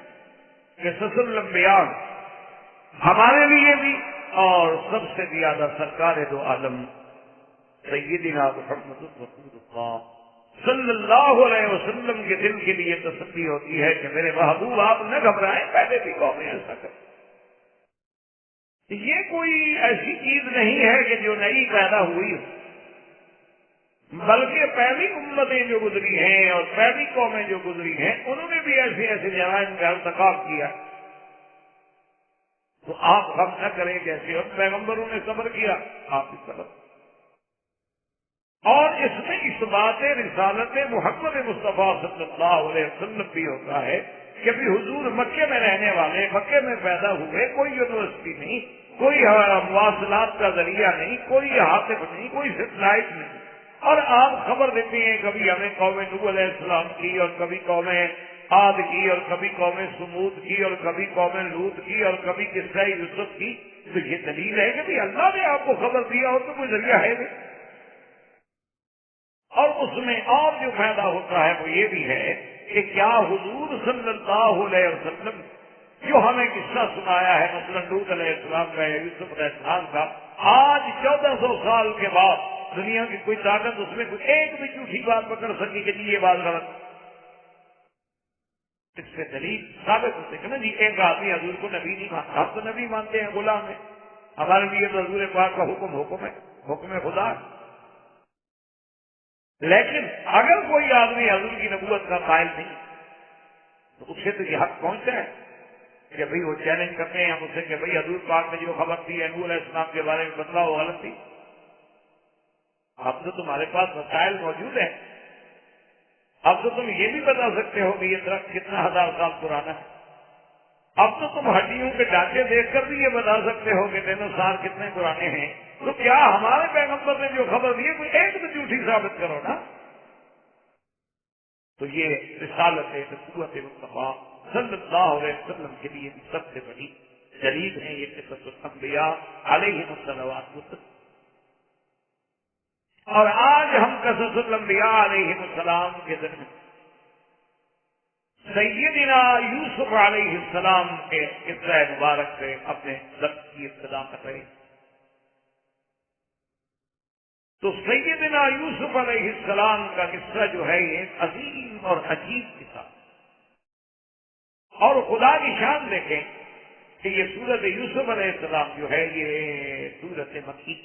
قصص الانبیاء ہمارے لیے بھی اور سب سے زیادہ سرکار دو عالم سیدنا محمد رسول اللہ صلی اللہ علیہ وسلم کے دل کے لیے تسلی ہوتی ہے کہ میرے محبوب آپ نہ گھبرائیں، پہلے بھی قومیں ایسا کریں. یہ کوئی ایسی چیز نہیں ہے کہ جو نئی پیدا ہوئی ہو، بلکہ پہلی امتیں جو گزری ہیں اور پہلی قومیں جو گزری ہیں انہوں نے بھی ایسے ایسے جرائم کا ارتکاب کیا. تو آپ غم نہ کریں، جیسے ان پیغمبروں نے صبر کیا آپ بھی صبر. اور اس میں اس بات رسالت محمد مصطفیٰ صلی اللہ علیہ وسلم بھی ہوتا ہے کہ بھی حضور مکے میں رہنے والے، مکے میں پیدا ہوئے، کوئی یونیورسٹی نہیں، کوئی مواصلات کا ذریعہ نہیں، کوئی ہاتف نہیں، کوئی سیٹلائٹ نہیں، اور آپ خبر دیتے ہیں کبھی ہمیں قوم نوح علیہ السلام کی اور کبھی قوم عاد کی اور کبھی قوم سمود کی اور کبھی قوم لوط کی اور کبھی قصہ یوسف کی. تو یہ دلیل ہے کہ بھی اللہ نے آپ کو خبر دیا اور تو کوئی ذریعہ ہے نہیں. اور اس میں اور جو فائدہ ہوتا ہے وہ یہ بھی ہے کہ کیا حضور صلی اللہ علیہ وسلم جو ہمیں قصہ سنایا ہے مثلا لوط علیہ السلام کا یا یوسف علیہ السلام کا، آج 1400 سال کے بعد دنیا کی کوئی طاقت اس میں کوئی ایک بھی جھوٹی بات پکڑ سکی کہ جی یہ بات غلط. اس سے دلیل ثابت ہوتے کہ نا جی ایک آدمی حضور کو نبی نہیں مانتا، ہم تو نبی مانتے ہیں، غلام ہے، ہمارے لیے تو حضور پاک کا حکم ہے، حکم خدا ہے. لیکن اگر کوئی آدمی حضور کی نبوت کا قائل نہیں تو اسے تو یہ حق پہنچتا ہے کہ بھئی وہ چیلنج کرتے ہیں ہم اسے کہ بھئی حضور پاک نے جو خبر دی ہے نوح علیہ السلام کے بارے میں بتلاؤ وہ غلط تھی. اب تو تمہارے پاس وسائل موجود ہیں، اب تو تم یہ بھی بتا سکتے ہو کہ یہ درخت کتنا ہزار سال پرانا ہے. اب تو تم ہڈیوں کے ڈھانچے دیکھ کر بھی یہ بتا سکتے ہو کہ ڈینوسار کتنے پرانے ہیں. تو کیا ہمارے پیغمبر نے جو خبر دی ہے کوئی ایک تو جھوٹی ثابت کرو نا. تو یہ رسالت نبوت مصطفیٰ صلی اللہ علیہ وسلم کے لیے سب سے بڑی دلیل ہے یہ قصص الانبیاء علیہم الصلوات. اور آج ہم قصص الانبیاء علیہم السلام کے ذریعے سیدنا یوسف علیہ السلام کے قصہ مبارک سے اپنے درس کی ابتدا کر رہے ہیں. تو سیدنا یوسف علیہ السلام کا قصہ جو ہے یہ عظیم اور عجیب قصہ، اور خدا کی شان دیکھیں کہ یہ سورت یوسف علیہ السلام جو ہے یہ سورت مکی.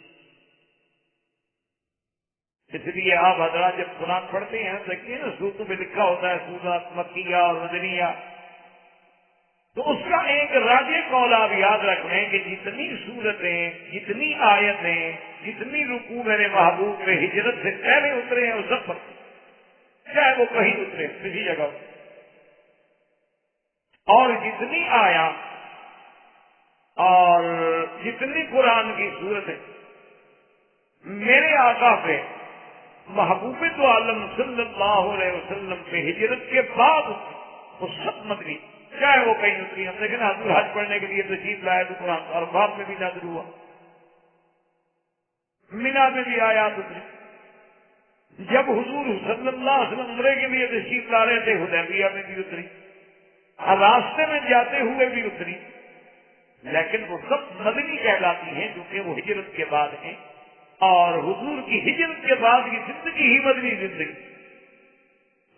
اس لیے آپ حضرات جب قرآن پڑھتے ہیں دیکھیے نا سورتوں میں لکھا ہوتا ہے سورت مکیہ اور مدنیہ، تو اس کا ایک راجع قول آپ یاد رکھ لیں کہ جتنی سورتیں، جتنی آیتیں، جتنی رکوع میرے محبوب میں ہجرت سے پہلے اترے ہیں وہ سب پر، چاہے وہ کہیں اترے کسی جگہ، اور جتنی آیات اور جتنی قرآن کی صورتیں میرے آقا پہ محبوب تو عالم صلی اللہ علیہ وسلم پہ ہجرت کے بعد وہ سب مدنی، چاہے وہ کہیں اتری. ہم دیکھیں حضور حج پڑھنے کے لیے تشریف لائے تو قرآن اور بعد میں بھی نازل ہوا، مینا میں بھی آیات اتری. جب حضور صلی اللہ علیہ وسلم عمرے کے لیے تشریف لا رہے تھے حدیبیہ میں بھی اتری، راستے میں جاتے ہوئے بھی اتری. لیکن وہ سب مدنی کہلاتی ہیں کیونکہ وہ ہجرت کے بعد ہیں، اور حضور کی ہجرت کے بعد کی زندگی ہی مدنی زندگی.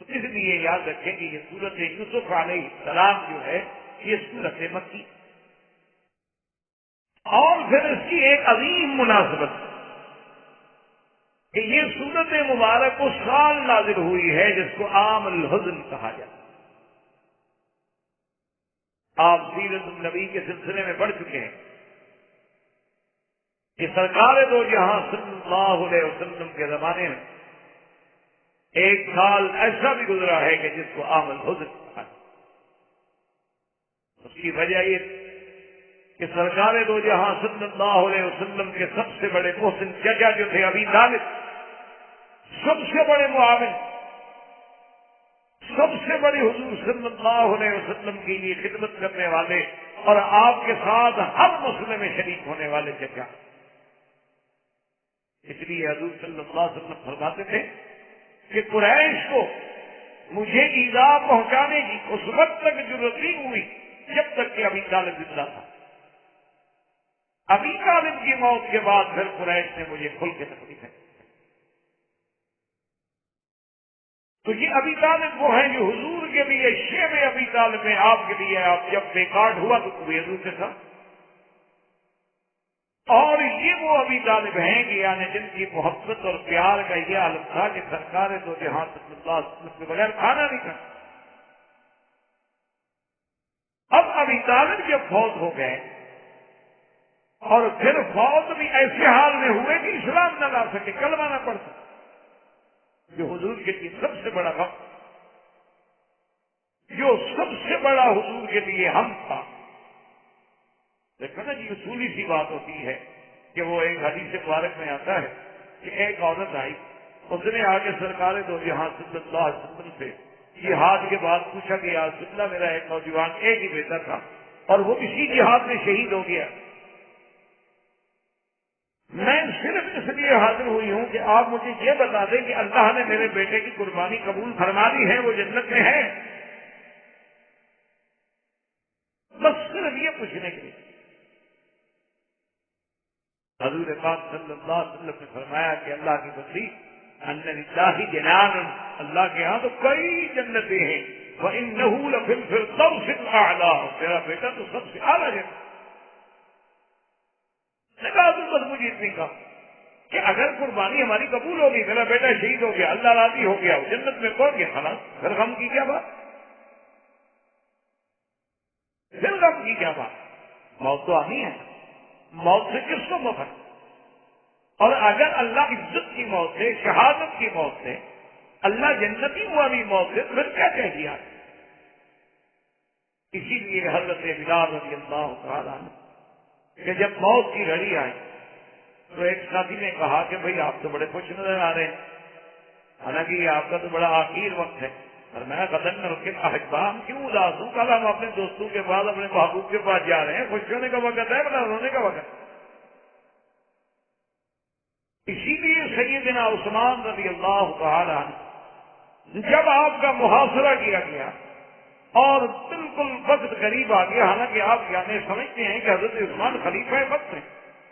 تو اس لیے یاد رکھیں کہ یہ سورت یوسف علیہ السلام جو ہے یہ سورت مکی. اور پھر اس کی ایک عظیم مناسبت کہ یہ سورت مبارک اس سال نازل ہوئی ہے جس کو عام الحزن کہا جاتا ہے. آپ سیرت النبی کے سلسلے میں پڑھ چکے ہیں کہ سرکار دو جہاں صلی اللہ علیہ وسلم کے زمانے میں ایک سال ایسا بھی گزرا ہے کہ جس کو عام الحزن کہا ہے. اس کی وجہ یہ کہ سرکار دو جہاں صلی اللہ علیہ وسلم کے سب سے بڑے محسن چچا جو تھے ابی طالب، سب سے بڑے معاون، سب سے بڑے حضور صلی اللہ علیہ وسلم کے لیے خدمت کرنے والے اور آپ کے ساتھ ہر مسئلے میں شریک ہونے والے چچا، اس لیے حضور صلی اللہ علیہ وسلم فرماتے تھے کہ قریش کو مجھے ایذا پہنچانے کی اس وقت تک ضرورت نہیں ہوئی جب تک کہ ابی طالب زندہ تھا. ابی طالب کی موت کے بعد پھر قریش نے مجھے کھل کے تکلیفیں. تو یہ ابی طالب وہ ہیں جو حضور کے لیے شیب ابی طالب میں آپ کے لیے آپ جب بیکارڈ ہوا تو کوئی حضور سے تھا. اور یہ وہ ابی طالب ہیں کہ یعنی جن کی محبت اور پیار کا یہ عالم تھا کہ سرکار دو جہاں صلی اللہ علیہ وسلم کے بغیر کھانا نہیں کھاتا. اب ابی طالب جب فوت ہو گئے اور پھر فوت بھی ایسے حال میں ہوئے کہ اسلام نہ لا سکے, کلمہ نہ پڑھ سکے, جو حضور کے لیے سب سے بڑا غم, جو سب سے بڑا حضور کے لیے ہم تھا. دیکھو نا جی, اصولی سی بات ہوتی ہے کہ وہ ایک حدیث مبارک میں آتا ہے کہ ایک عورت آئی, اس نے آگے سرکار دو جہاں صلی اللہ علیہ وسلم سے جہاد کے بعد پوچھا کہ یا رسول اللہ میرا ایک نوجوان ایک ہی بیٹا تھا اور وہ اسی جہاد میں شہید ہو گیا, میں صرف اس لیے حاضر ہوئی ہوں کہ آپ مجھے یہ بتا دیں کہ اللہ نے میرے بیٹے کی قربانی قبول فرما دی ہے, وہ جنت میں ہے, بس صرف یہ پوچھنے کے لیے. حضور پاک صلی اللہ علیہ وسلم نے فرمایا کہ اللہ کی بندی ان للہ جنان, اللہ کے ہاں تو کئی جنتیں ہیں, وانہ لفی الفردوس الاعلی, تیرا بیٹا تو سب سے اعلیٰ جنت. نے کہا تو بس مجھے اتنی کہا کہ اگر قربانی ہماری قبول ہوگی, میرا بیٹا شہید ہو گیا, اللہ راضی ہو گیا, وہ جنت میں پہنچ گیا, خلاص, پھر غم کی کیا بات, پھر غم کی کیا بات. موت تو آنی ہے, موت سے کس کو مفر. اور اگر اللہ عزت کی موت سے, شہادت کی موت سے, اللہ جنتی والی موت سے, پھر کیا کہہ دیا. اسی لیے حضرت بلال رضی اللہ تعالیٰ عنہ کہ جب موت کی گھڑی آئی تو ایک ساتھی نے کہا کہ بھئی آپ تو بڑے خوش نظر آ رہے ہیں, حالانکہ یہ آپ کا تو بڑا آخر وقت ہے. اور میں قدم میں رکھے احبام کیوں اداس ہوں, کل ہم اپنے دوستوں کے بعد اپنے محبوب کے پاس جا رہے ہیں, خوش ہونے کا وقت ہے بڑا رونے کا وقت. اسی لیے سیدنا عثمان رضی اللہ تعالی عنہ جب آپ کا محاصرہ کیا گیا اور بالکل وقت قریب آ گیا, حالانکہ آپ یعنی سمجھتے ہیں کہ حضرت عثمان خلیفہ وقت ہیں,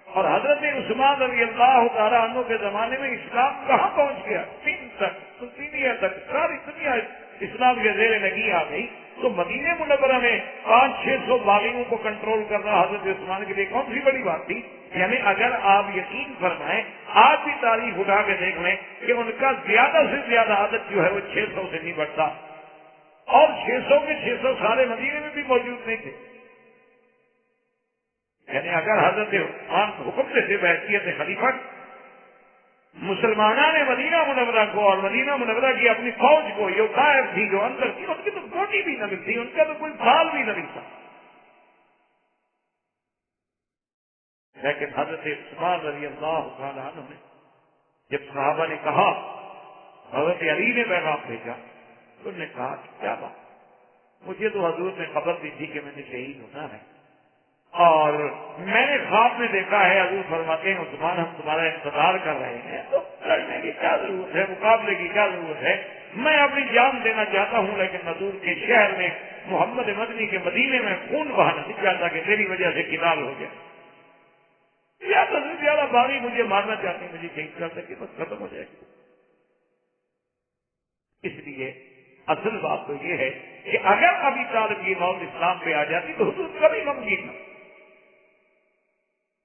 اور حضرت عثمان رضی اللہ تعالیٰ عنہ کے زمانے میں اسلام کہاں پہنچ گیا, چین تک, دنیا تک, ساری دنیا اسلام کے زیر لگی آ گئی. تو مدینہ منورہ میں 500-600 باغیوں کو کنٹرول کرنا حضرت عثمان کے لیے کون سی بڑی بات تھی. یعنی اگر آپ یقین فرمائیں, آج بھی تاریخ اٹھا کے دیکھ لیں کہ ان کا زیادہ سے زیادہ عدد جو ہے وہ 600 سے نہیں بڑھتا, اور 600 کے 600 سارے مدینے میں بھی موجود نہیں تھے. یعنی اگر حضرت عثمان حکم سے بحثیت خلیفہ مسلمانوں نے مدینہ منورہ کو اور مدینہ منورہ کی اپنی فوج کو, یہ طائف تھی جو اندر تھی, ان کی تو بوٹی بھی نہ ملتی, ان کا تو کوئی بال بھی نہ ملتا. لیکن حضرت عثمان رضی اللہ تعالیٰ عنہ نے جب صحابہ نے کہا, حضرت علی نے پیغام بھیجا, تو انہوں نے کہا کہ کیا بات, مجھے تو حضور نے خبر دی تھی کہ میں نے شہید ہونا ہے, اور میں نے خواب میں دیکھا ہے حضور فرماتے ہیں عثمان ہم تمہارا انتظار کر رہے ہیں, تو لڑنے کی کیا ضرورت ہے, مقابلے کی کیا ضرورت ہے, میں اپنی جان دینا چاہتا ہوں لیکن حضور کے شہر میں محمد مدنی کے مدینے میں خون بہانا نہیں چاہتا کہ میری وجہ سے قتال ہو گیا, یا تو زیادہ باغی مجھے مارنا چاہتے ہیں, مجھے شہید کر سکے, بس ختم ہو جائے گی. اس لیے اصل بات تو یہ ہے کہ اگر ابھی طالب کی موت اسلام پہ آ جاتی تو حضور کبھی غمگین نہ.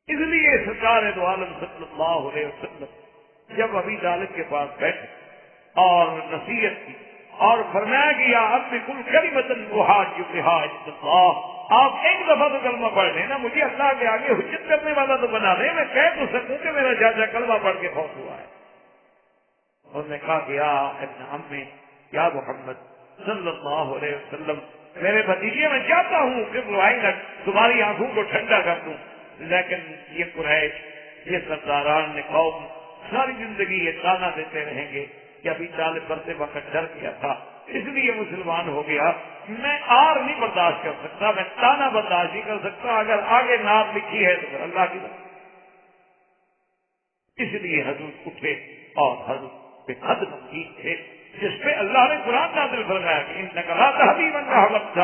اس لیے سرکار دو عالم صلی اللہ علیہ وسلم جب ابھی طالب کے پاس بیٹھے اور نصیحت کی اور فرمایا کہ یا اب کل کلمۃ احاج بہا عند اللہ, آپ ایک دفعہ تو کلمہ پڑھ لیں نا, مجھے اللہ کے آگے حجت کرنے والا تو بنا دیں, میں کہہ تو سکوں کہ میرا چاچا کلمہ پڑھ کے فوت ہوا ہے. انہوں نے کہا کہ یا ابن عمی یا محمد صلی اللہ علیہ وسلم, میرے بھتیجے میں چاہتا ہوں کہ تمہاری آنکھوں کو ٹھنڈا کر دوں, لیکن یہ قریش, یہ سرداران نے قوم ساری زندگی یہ تانا دیتے رہیں گے کہ ابھی طالب برتے وقت ڈر گیا تھا اس لیے مسلمان ہو گیا, میں آر نہیں برداشت کر سکتا, میں تانا برداشت نہیں کر سکتا, اگر آگے نام لکھی ہے تو پھر اللہ کی بات. اس لیے حضور اٹھے اور حضور پہ حد مقید تھے، جس پہ اللہ نے قرآن نازل فرمایا کہ انک لا تہدی من احببت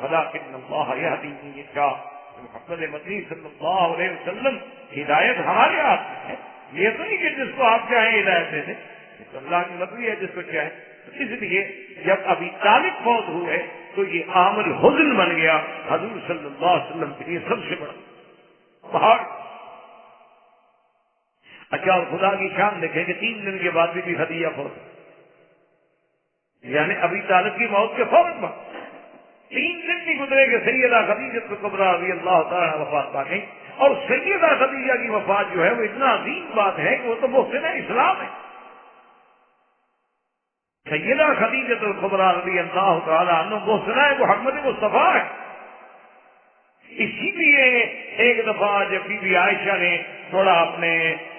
ولکن اللہ یہدی من یشاء۔ محمد مدنی صلی اللہ علیہ وسلم، ہدایت ہمارے ہاتھ میں ہے، یہ تو نہیں کہ جس کو آپ چاہیں ہدایت دے دیں، یہ تو اللہ کی مرضی ہے جس کو چاہے۔ اس لیے جب ابی طالب فوت ہوئے تو یہ عام الحزن بن گیا حضور صلی اللہ علیہ وسلم کے لیے سب سے بڑا پہاڑ۔ اچھا، اور خدا کی شان دیکھیں کہ 3 دن کے بعد بھی خدیجہ فوت، یعنی ابی طالب کی موت کے فوراً بعد 3 دن نہیں گزرے کہ سیدہ خدیجہ کبریٰ رضی اللہ تعالیٰ عنہا وفات پا گئی۔ اور سیدہ خدیجہ کی وفات جو ہے وہ اتنا عظیم بات ہے کہ وہ تو محسن اسلام ہے۔ سیدہ خدیجہ کبریٰ رضی اللہ تعالیٰ عنہ محسنہ محمد مصطفیٰ ہے۔ اسی لیے ایک دفعہ جب بی بی عائشہ نے تھوڑا اپنے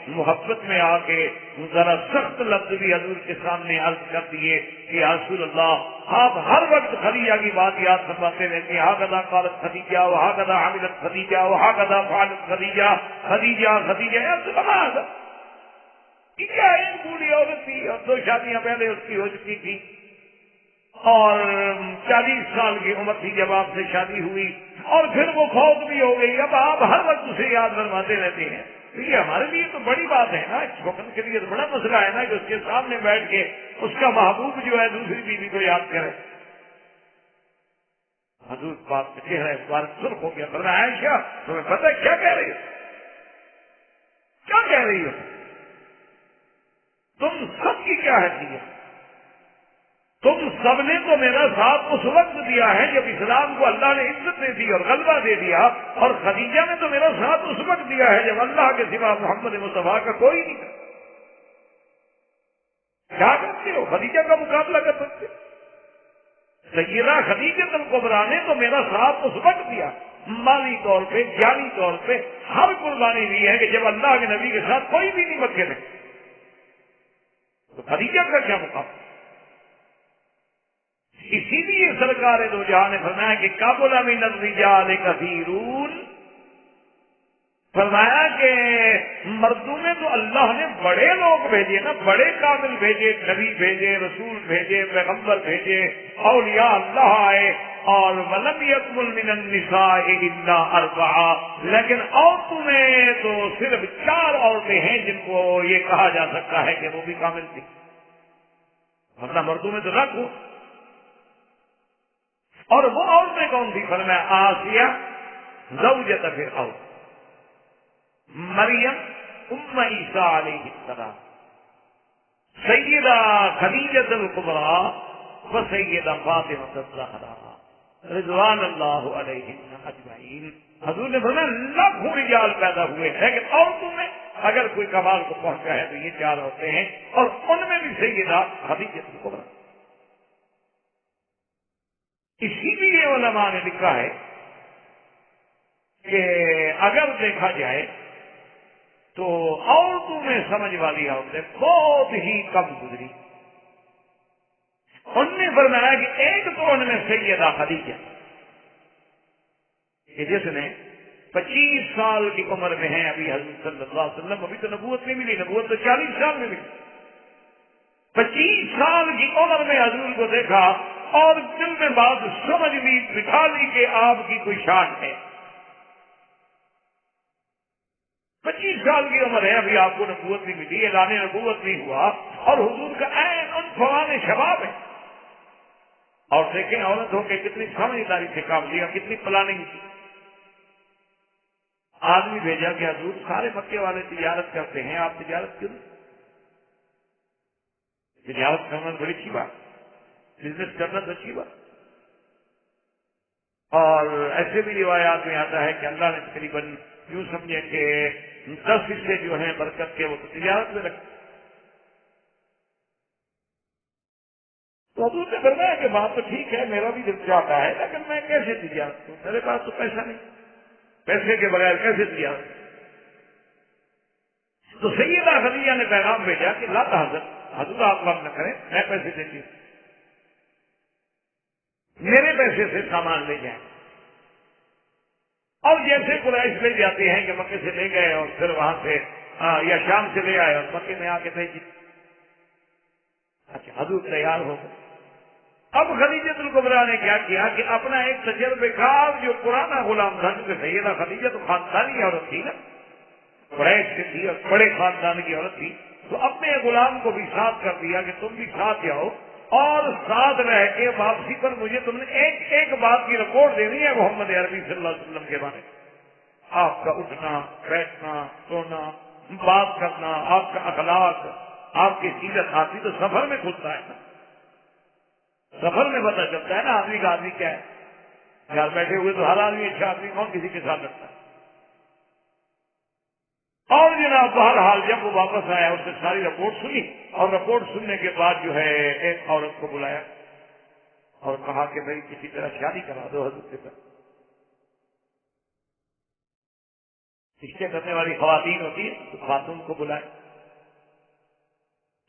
محبت میں آ کے ذرا سخت لفظ بھی حضور کے سامنے عرض کر دیے کہ یا رسول اللہ، آپ ہر وقت خدیجہ کی بات یاد فرماتے رہتے ہیں، ہاکذا قالت خدیجہ وہاکذا عملت خدیجہ وہاکذا فعلت خدیجہ، خدیجہ خدیجہ۔ یا رسول اللہ، کیا ایک بوڑھی عورت تھی اور 2 شادیاں پہلے اس کی ہو چکی تھی اور 40 سال کی عمر تھی جب آپ سے شادی ہوئی، اور پھر وہ فوت بھی ہو گئی، اب آپ ہر وقت اسے یاد فرماتے رہتے ہیں۔ یہ ہمارے لیے تو بڑی بات ہے نا، اس وقت کے لیے تو بڑا مسئلہ ہے نا کہ اس کے سامنے بیٹھ کے اس کا محبوب جو ہے دوسری بیوی کو یاد کرے۔ حضور پاک کا چہرہ اس بار سرخ ہو گیا، فرمایا عائشہ تمہیں پتہ کیا کہہ رہی ہو، کیا کہہ رہی ہو، تم سب کی کیا حیثیت، تم سب نے تو میرا ساتھ اس وقت دیا ہے جب اسلام کو اللہ نے عزت دے دی اور غلبہ دے دیا، اور خدیجہ نے تو میرا ساتھ اس وقت دیا ہے جب اللہ کے سوا محمد مصطفیٰ کا کوئی نہیں تھا۔ کیا کرتے ہو، خدیجہ کا مقابلہ کر سکتے؟ سیدہ خدیجہ الکبریٰ نے تو میرا ساتھ اس وقت دیا، مالی طور پہ، جانی طور پہ، ہر قربانی دی ہے کہ جب اللہ کے نبی کے ساتھ کوئی بھی نہیں مکے میں، تو خدیجہ کا کیا مقابلہ؟ اسی لیے سرکار دو جہاں نے فرمایا کہ کابل من الرجال کثیرون، فرمایا کہ مردوں میں تو اللہ نے بڑے لوگ بھیجے نا، بڑے کامل بھیجے، نبی بھیجے، رسول بھیجے، پیغمبر بھیجے، اولیاء اللہ آئے، اور ولم یکمل من النساء الا 4، لیکن عورتوں میں تو صرف 4 عورتیں ہیں جن کو یہ کہا جا سکتا ہے کہ وہ بھی کامل تھی، ورنہ مردوں میں تو لاکھ ہو۔ اور وہ عورتیں کون تھی؟ فرمایا آسیہ زوجۃ فرعون، مریم ام عیسیٰ علیہ السلام، سیدہ خدیجہ الکبریٰ و سیدہ فاطمہ الزہراء رضوان اللہ علیہم اجمعین۔ حضور نے فرمایا لاکھوں رجال پیدا ہوئے ہیں، لیکن عورتوں میں اگر کوئی کمال کو پہنچا ہے تو یہ 4 عورتیں ہیں، اور ان میں بھی سیدہ خدیجہ الکبریٰ۔ اسی لیے علماء نے لکھا ہے کہ اگر دیکھا جائے تو عورتوں میں سمجھ والی عورتیں بہت ہی کم گزری۔ ان نے فرمایا کہ ایک تو ان میں سیدہ خدیجہ کہ جس نے 25 سال کی عمر میں ہے ابھی حضرت صلی اللہ علیہ وسلم، ابھی تو نبوت نہیں ملی، نبوت تو 40 سال میں ملی، 25 سال کی عمر میں حضور کو دیکھا اور دل میں بات سمجھ لی، بٹھا لی کہ آپ کی کوئی شان ہے۔ 25 سال کی عمر ہے، ابھی آپ کو نبوت نہیں ملی، اعلان نبوت نہیں ہوا، اور حضور کا عین عنفوان شباب ہے۔ اور دیکھیں عورت ہو کے کتنی سمجھداری سے کام لیا، کتنی پلاننگ کی۔ آدمی بھیجا کہ حضور سارے مکے والے تجارت کرتے ہیں، آپ تجارت کیوں نہیں؟ تجارت کرنا بڑی اچھی بات، بزنس کرنا تو اچھی بات۔ اور ایسے بھی روایات میں آتا ہے کہ اللہ نے تقریباً یوں سمجھے کہ 10 حصے جو ہیں برکت کے وہ تو تجارت میں رکھتے۔ تو حضور نے فرمایا کہ بات تو ٹھیک ہے، میرا بھی دل چاہتا ہے، لیکن میں کیسے تجارت کروں، میرے پاس تو پیسہ نہیں، پیسے کے بغیر کیسے تجارت؟ تو سیدہ خدیجہ نے پیغام بھیجا کہ لا تحزن، حضور آپ غم نہ کریں، میں پیسے دیتی ہوں، میرے پیسے سے سامان لے جائیں۔ اور جیسے قریش لے جاتے ہیں کہ مکے سے لے گئے اور پھر وہاں سے یا شام سے لے آئے اور مکے میں آ کے بھیجی. اچھا حضور تیار ہو گئے. اب خدیجہ الکبریٰ نے کیا کیا کہ اپنا ایک تجربے کار جو پرانا غلام تھا، کیونکہ سیدہ خدیجہ تو خاندانی عورت تھی نا، قریش سے تھی اور بڑے خاندان کی عورت تھی، تو اپنے غلام کو بھی ساتھ کر دیا کہ تم بھی ساتھ جاؤ اور ساتھ رہ کے واپسی پر مجھے تم نے ایک ایک بات کی رپورٹ دینی ہے محمد عربی صلی اللہ علیہ وسلم کے بارے میں. آپ کا اٹھنا بیٹھنا سونا بات کرنا، آپ کا اخلاق، آپ کی سیرت. آدمی تو سفر میں کھلتا ہے نا، سفر میں پتہ چلتا ہے نا آدمی کا آدمی کیا ہے. گھر بیٹھے ہوئے تو ہر آدمی اچھا آدمی کون کسی کے ساتھ لگتا ہے. اور جناب بہرحال جب وہ واپس آیا اس نے ساری رپورٹ سنی اور رپورٹ سننے کے بعد جو ہے ایک عورت کو بلایا اور کہا کہ بھائی کسی طرح شادی کرا دو حضرت کے ساتھ. رشتے کرنے والی خواتین ہوتی ہیں تو خاتون کو بلائے،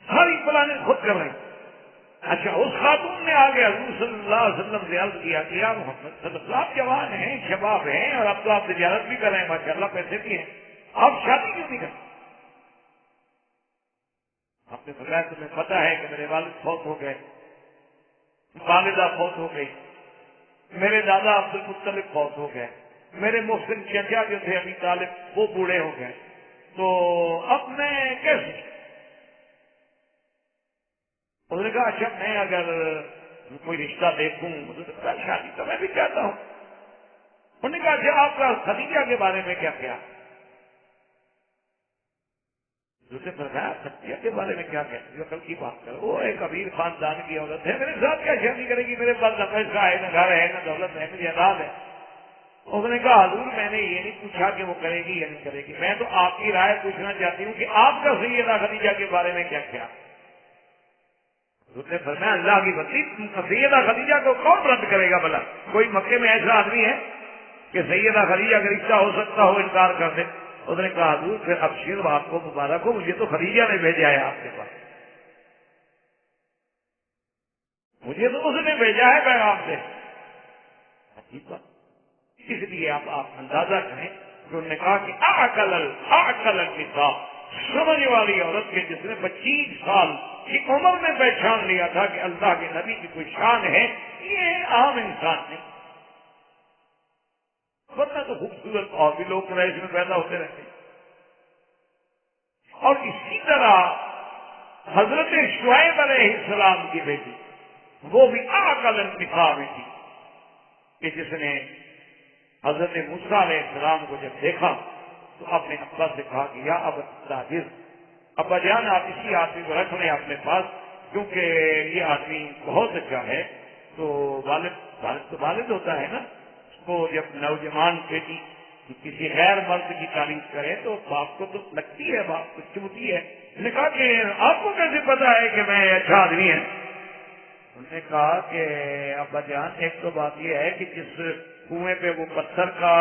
ساری پلانیں خود کر رہی. اچھا اس خاتون نے آگے حضور صلی اللہ علیہ وسلم سے عرض کیا کہ یا محمد صلی اللہ علیہ وسلم، آپ جوان ہیں شباب ہیں اور اب تو آپ تجارت بھی کر رہے ہیں ماشاء اللہ، پیسے بھی ہیں، آپ شادی کیوں نہیں کرتے؟ آپ نے فرمایا تمہیں پتا ہے کہ میرے والد فوت ہو گئے، والدہ فوت ہو گئی، میرے دادا عبد المطلب فوت ہو گئے، میرے محسن چچا جو تھے ابی طالب وہ بوڑھے ہو گئے، تو اب میں کیسے؟ انہوں نے کہا اچھا میں اگر کوئی رشتہ دیکھوں تو شادی تو میں بھی چاہتا ہوں. انہوں نے کہا اچھا آپ کا خدیجہ کے بارے میں کیا خیال؟ دوسرے فرمایا خدیجہ کے بارے میں کیا کہتے ہیں؟ کل کی بات کرو، وہ ایک امیر خاندان کی عورت ہے، میرے ساتھ کیا شادی کرے گی؟ میرے پاس نہ پیسہ ہے، نہ گھر ہے، نہ دولت ہے، مجھے اولاد ہے. انہوں نے کہا حضور میں نے یہ نہیں پوچھا کہ وہ کرے گی یا نہیں کرے گی، میں تو آپ کی رائے پوچھنا چاہتی ہوں کہ آپ کا سیدہ خدیجہ کے بارے میں کیا خیال؟ حضور نے فرمایا اللہ کی بندی، سیدہ خدیجہ کو کون رد کرے گا بھلا؟ کوئی مکے میں ایسا آدمی ہے کہ سیدہ خدیجہ کا رشتہ ہو سکتا ہو انکار کر دے؟ اس نے کہا حضور پھر ابشر آپ کو مبارک ہو، مجھے تو خدیجہ نے بھیجا ہے آپ کے پاس، مجھے تو اس نے بھیجا ہے پیغام سے. عجیب بات. اس لیے آپ اندازہ کریں کہ انہوں نے کہا کہ اعقل النساء، سمجھ والی عورت کے جس نے 25 سال کی عمر میں پہچان لیا تھا کہ اللہ کے نبی کی کوئی شان ہے، یہ عام انسان نہیں. ورنہ تو خوبصورت اور بھی لوگ قریش میں پیدا ہوتے رہتے ہیں. اور اسی طرح حضرت شعیب علیہ السلام کی بیٹی وہ بھی اعقل النساء میں تھی کہ جس نے حضرت موسیٰ علیہ السلام کو جب دیکھا تو اپنے ابا سے کہا کہ یا ابا جان آپ اسی آدمی کو رکھ لیں اپنے پاس، کیونکہ یہ آدمی بہت اچھا ہے. تو والد تو والد ہوتا ہے نا، اس کو جب نوجوان بیٹی کسی غیر مرد کی تعریف کرے تو باپ کو تو لگتی ہے، باپ کو چبھتی ہے. اس نے کہا کہ آپ کو کیسے پتا ہے کہ میں اچھا آدمی ہے؟ انہوں نے کہا کہ ابا جان ایک تو بات یہ ہے کہ جس کنویں پہ وہ پتھر کا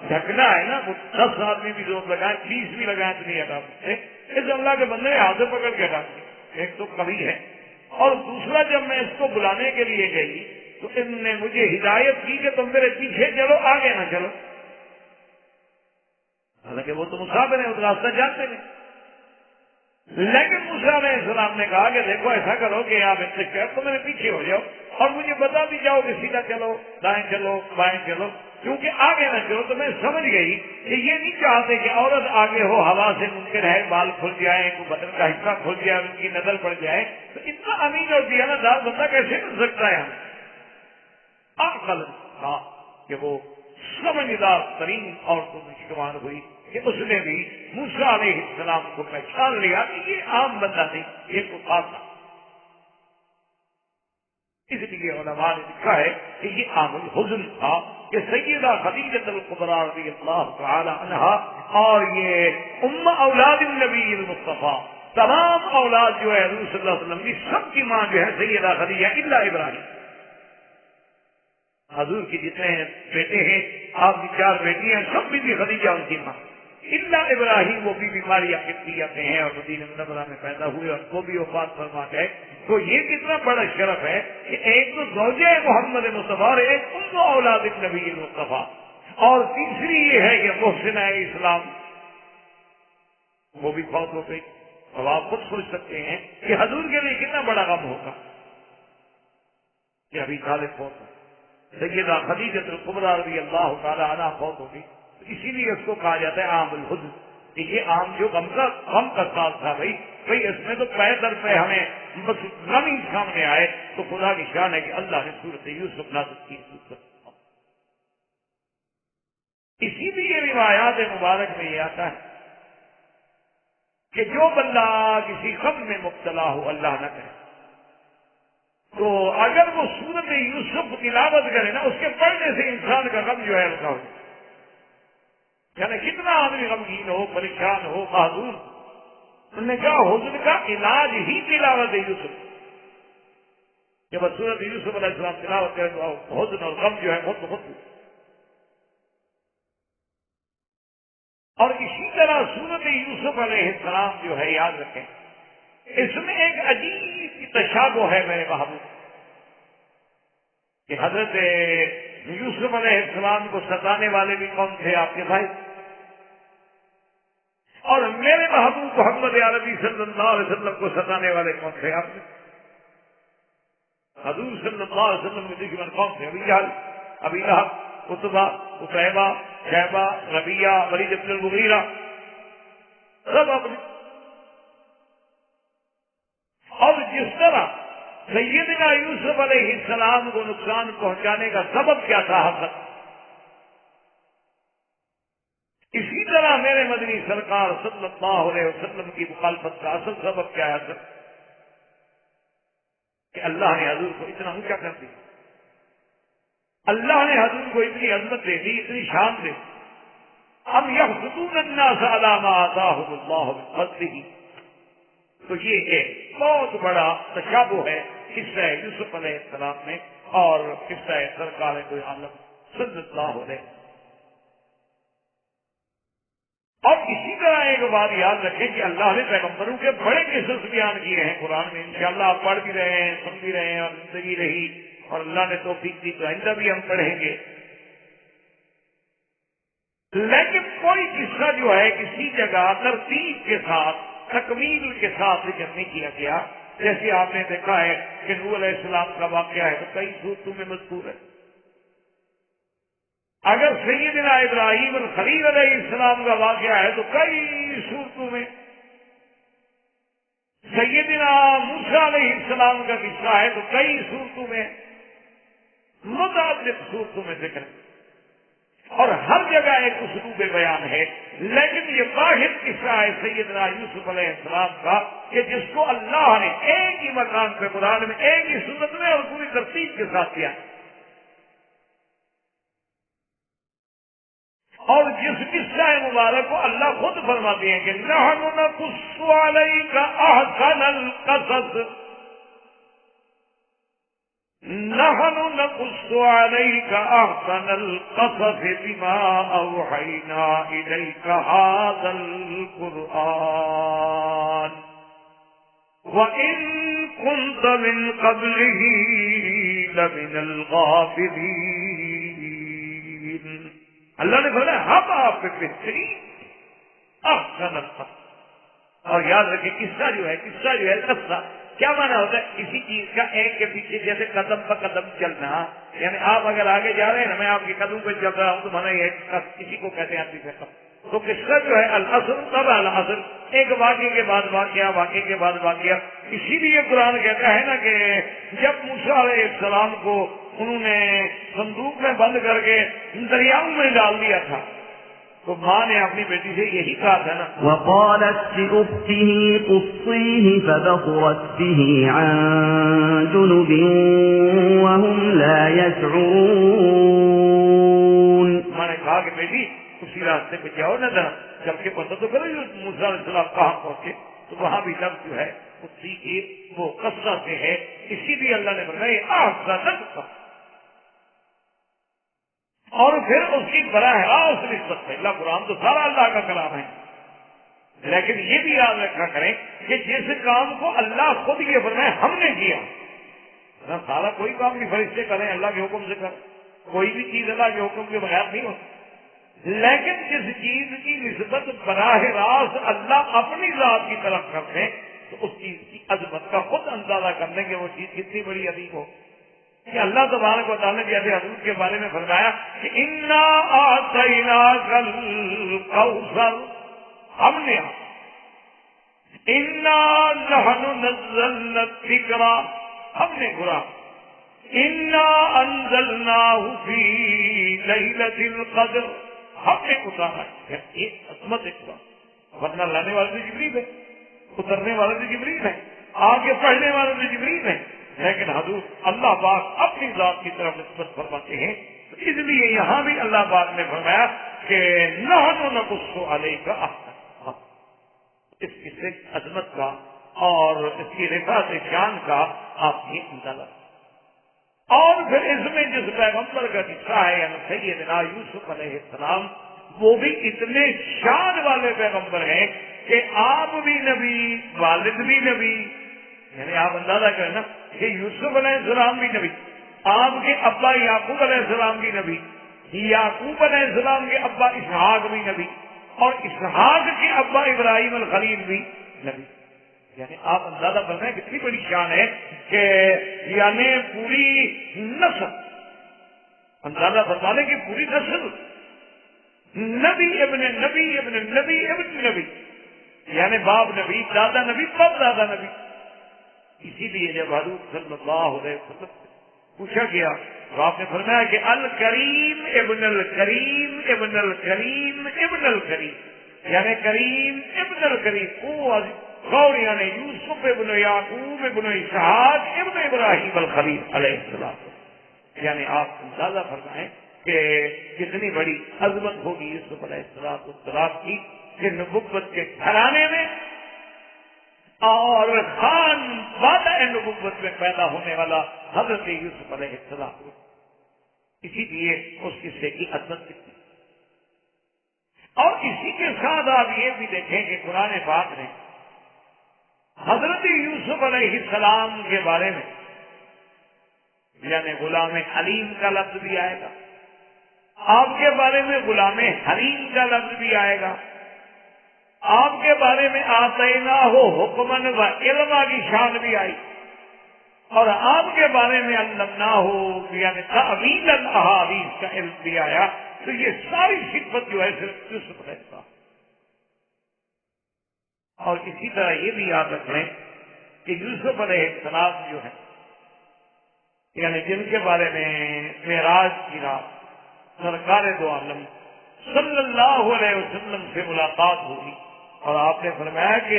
ڈھکنا ہے نا، وہ 10 آدمی بھی زور لگائیں 20 بھی لگائیں تو نہیں ہٹا سکتے. اس اللہ کے بندے نے ہاتھ پکڑ کے ہٹا دیا. ایک تو کبھی ہے، اور دوسرا جب میں اس کو بلانے کے لیے گئی تو ان نے مجھے ہدایت کی کہ تم میرے پیچھے چلو آگے نہ چلو. حالانکہ وہ تو مسافر ہیں، اس راستہ جانتے نہیں. لیکن موسیٰ علیہ السلام نے کہا کہ دیکھو ایسا کرو کہ آپ انتخاب تو میرے پیچھے ہو جاؤ اور مجھے بتا بھی جاؤ کہ سیدھا چلو، دائیں چلو، بائیں چلو، کیونکہ آگے نہ چلو. تو میں سمجھ گئی کہ یہ نہیں چاہتے کہ عورت آگے ہو، ہوا سے ممکن ہے بال کھل جائے، کوئی بدن کا حصہ کھل جائے، ان کی نظر پڑ جائے. تو اتنا امین اور دیانتدار بندہ کیسے مل سکتا ہے؟ عقل تھا کہ وہ سمجھدار ترین عورتوں میں شمار ہوئی کہ اس نے بھی موسیٰ علیہ السلام کو پہچان لیا کہ یہ عام بندہ نہیں، یہ کوئی خاص تھا. اس لیے علماء نے لکھا ہے کہ یہ عامل حزن تھا کہ سیدہ خدیجہ الکبریٰ رضی اللہ تعالی عنہا اور یہ اولاد النبی المصطفیٰ، تمام اولاد جو ہے حضور صلی اللہ علیہ وسلم کی، سب کی ماں جو ہے سیدہ خدیجہ الا ابراہیم. حضور کی جتنے بیٹے ہیں، آپ کی 4 بیٹی ہیں، سب بھی خدیجہ ان کی ماں. الا ابراہیم وہ بھی بیماری قبطیت ہیں اور مدینہ منورہ میں پیدا ہوئے اور وہ بھی وفات فرما گئے. تو یہ کتنا بڑا شرف ہے کہ ایک تو زوجہ محمد مصطفیٰ اور ایک اولاد نبی مصطفیٰ، اور تیسری یہ ہے کہ محسنہ اسلام وہ بھی فوت ہو گئی. اب آپ خود سوچ سکتے ہیں کہ حضور کے لیے کتنا بڑا غم ہوگا کہ ابھی طالب فوت ہو. سیدہ خدیجہ الکبریٰ رضی اللہ تعالی عنہا فوت ہو گئی. اسی لیے اس کو کہا جاتا ہے عام الحزن، کہ یہ عام جو غم کا سال تھا. بھائی اس میں تو پے در پہ ہمیں بس غم ہی سامنے آئے تو خدا کی شان ہے کہ اللہ نے سورۃ یوسف نازل کی. اسی لیے روایات مبارک میں یہ آتا ہے کہ جو بندہ کسی غم میں مبتلا ہو، اللہ نہ کرے، تو اگر وہ سورۃ یوسف تلاوت کرے نا، اس کے پڑھنے سے انسان کا غم جو ہے ہلکا ہو جائے. یعنی کتنا آدمی غمگین ہو، پریشان ہو، معذور، انہوں نے کہا حزن کا علاج ہی تلاوت یوسف. جب سورۃ یوسف علیہ السلام تلاوت کرے تو حزن اور غم جو ہے بہت. اور اسی طرح سورۃ یوسف علیہ السلام جو ہے، یاد رکھیں، اس میں ایک عجیب تشابہ ہے میرے محبوب، کہ حضرت یوسف علیہ السلام کو ستانے والے بھی کون تھے؟ آپ کے بھائی. اور میرے محبوب محمد عربی صلی اللہ علیہ وسلم کو ستانے والے کون تھے؟ آپ نے حضور صلی اللہ علیہ وسلم کے دشمن کون تھے؟ ابی جہل، ابی لہب، عتبہ، عتیبہ، شیبہ، ربیہ، ولید بن المغیرہ، سب اپنے. اور جس طرح سیدنا یوسف علیہ السلام کو نقصان پہنچانے کا سبب کیا تھا؟ حسد. اسی طرح میرے مدنی سرکار صلی اللہ علیہ وسلم کی مخالفت کا اصل سبب کیا ہے؟ کہ اللہ نے حضور کو اتنا اونچا کر دیا، اللہ نے حضور کو اتنی عظمت دے دی، اتنی شان دے. اب یحسدون الناس علی ما آتاہم اللہ من فضلہ. تو یہ ایک بہت بڑا تشابہ ہے قصہ یوسف علیہ السلام میں اور قصہ سرکار دو عالم صلی اللہ علیہ. اور اسی طرح ایک بات یاد رکھیں کہ اللہ نے پیغمبروں کے بڑے قصص بیان کیے ہیں قرآن میں. انشاءاللہ آپ پڑھ بھی رہے ہیں، سن بھی رہے ہیں، اور زندگی رہی اور اللہ نے توفیق دی تو آئندہ بھی ہم پڑھیں گے. لیکن کوئی قصہ جو ہے کسی جگہ ترتیب کے ساتھ، تکمیل کے ساتھ ذکر نہیں کیا گیا. جیسے آپ نے دیکھا ہے کہ نوح علیہ السلام کا واقعہ ہے تو کئی صورتوں میں مذکور ہے. اگر سیدنا ابراہیم الخلیل علیہ السلام کا واقعہ ہے تو کئی صورتوں میں. سیدنا موسیٰ علیہ السلام کا قصہ ہے تو کئی صورتوں میں، متعدد صورتوں میں ذکر ہے. اور ہر جگہ ایک اسلوب بیان ہے. لیکن یہ واحد قصہ ہے سیدنا یوسف علیہ السلام کا کہ جس کو اللہ نے ایک ہی مکان پہ قرآن میں ایک ہی صورت میں اور پوری ترتیب کے ساتھ کیا. اور جس قصہ مبارک کو اللہ خود فرماتے ہیں کہ نحن نقص علیک احسن القصص، نحن نقص علیک احسن القصص بما اوحینا الیک هذا القرآن وَإِن كُنتَ مِن قَبْلِهِ لَمِنَ الْغَافِلِينَ. اللہ نے فرمایا ہم آپ پہ بہترین احسن القصص. اور یاد رکھیں قصہ جو ہے قصہ کیا معنی ہوتا ہے؟ کسی چیز کا ایک کے پیچھے جیسے قدم پر قدم چلنا. یعنی آپ اگر آگے جا رہے ہیں نا، میں آپ کے قدم پہ چل رہا ہوں تو مانا یہ کسی کو کہتے ہیں آدمی کا. تو قصہ جو ہے الاصل تب الاصل، ایک واقعے کے بعد واقعہ، واقعے کے بعد واقعہ. اسی لیے قرآن کہتا ہے نا کہ جب موسیٰ علیہ السلام کو انہوں نے صندوق میں بند کر کے دریاؤں میں ڈال دیا تھا تو ماں نے اپنی بیٹی سے یہی کہا تھا نا، وقالت لأخته قصيه فبصرت به عن جنب وهم لا يشعرون. ماں نے کہا کہ بیٹی اسی راستے پہ جاؤ نا ذرا، چل کے پتہ تو کرو موسیٰ علیہ السلام کہاں پہنچے. تو وہاں بھی لفظ جو ہے اسی کی وہ قصہ سے ہے. اسی لیے اللہ نے فرمایا احسن القصص. اور پھر اس کی براہ راست نسبت ہے. اللہ قرآن تو سارا اللہ کا کلام ہے، لیکن یہ بھی یاد رکھا کریں کہ جس کام کو اللہ خود یہ فرمائے ہم نے کیا. سارا کوئی کام بھی فرشتے کریں، اللہ کے حکم سے کریں. کوئی بھی چیز اللہ کے حکم کے بغیر نہیں ہوتی. لیکن جس چیز کی نسبت براہ راست اللہ اپنی ذات کی طرف کرتے ہیں تو اس چیز کی عظمت کا خود اندازہ کر لیں کہ وہ چیز کتنی بڑی عظیم ہو. کہ اللہ تبارک و تعالیٰ نے جیسے حضور کے بارے میں فرمایا کہ انا اعطیناک الکوثر، ہم نے انا نحن نزلنا الذکر، ہم نے قرآن انا انزلناہ فی لیلۃ القدر، ہم نے اتارا. ایک عظمت ہے قرآن، ورنہ لانے والے تو جبریل ہے، اترنے والے تو جبریل ہے، آگے پڑھنے والے تو جبریل ہے، لیکن حضور اللہ پاک اپنی ذات کی طرف نسبت فرماتے ہیں. تو اس لیے یہاں بھی اللہ پاک نے فرمایا کہ نحن نقص علیک احسن، اس کی عظمت کا اور اس کی رفعت شان کا آپ یہ اندازہ. اور پھر اس میں جس پیغمبر کا قصہ ہے یعنی سیدنا یوسف علیہ السلام، وہ بھی اتنے شان والے پیغمبر ہیں کہ آپ بھی نبی، والد بھی نبی. یعنی آپ اندازہ کریں نا کہ یوسف علیہ السلام بھی نبی، آپ کے ابا یعقوب علیہ السلام بھی نبی، یعقوب علیہ السلام کے ابا اسحاق بھی نبی، اور اسحاق کے ابا ابراہیم الخلیل بھی نبی. یعنی آپ اندازہ کریں کتنی بڑی شان ہے کہ یعنی پوری نسل، اندازہ فرما لیں کہ پوری نسل نبی ابن نبی ابن نبی ابن نبی، یعنی باپ نبی، دادا نبی، باپ دادا نبی. اسی لیے جب حضور صلی اللہ علیہ وسلم پوچھا گیا تو آپ نے فرمایا کہ الکریم ابن الکریم ابن الکریم ابن الکریم، یعنی کریم ابن الکریم، غور یعنی یوسف ابن یعقوب ابن اسحاق ابن ابراہیم الخلیل علیہ السلام. یعنی آپ اندازہ فرمائیں کہ کتنی بڑی عظمت ہوگی یوسف علیہ السلام کی کہ نبوت کے گھرانے میں اور خان وعدہ نبوت میں پیدا ہونے والا حضرت یوسف علیہ السلام. اسی لیے اس قصے کی عظمت کتنی. اور اسی کے ساتھ آپ یہ بھی دیکھیں کہ قرآن پاک نے حضرت یوسف علیہ السلام کے بارے میں یعنی غلام حلیم کا لفظ بھی آئے گا، آپ کے بارے میں غلام حلیم کا لفظ بھی آئے گا، آپ کے بارے میں آتینا ہو حکمن و علما کی شان بھی آئی، اور آپ کے بارے میں علمنا ہو یعنی تعویل الاحادیث کا علم بھی آیا. تو یہ ساری صفت جو ہے صرف یوسف علیہ السلام. اور اسی طرح یہ بھی یاد رکھ لیں کہ یوسف علیہ السلام جو ہے یعنی جن کے بارے میں معراج کی رات سرکار دو عالم صلی اللہ علیہ وسلم سے ملاقات ہوگی، اور آپ نے فرمایا کہ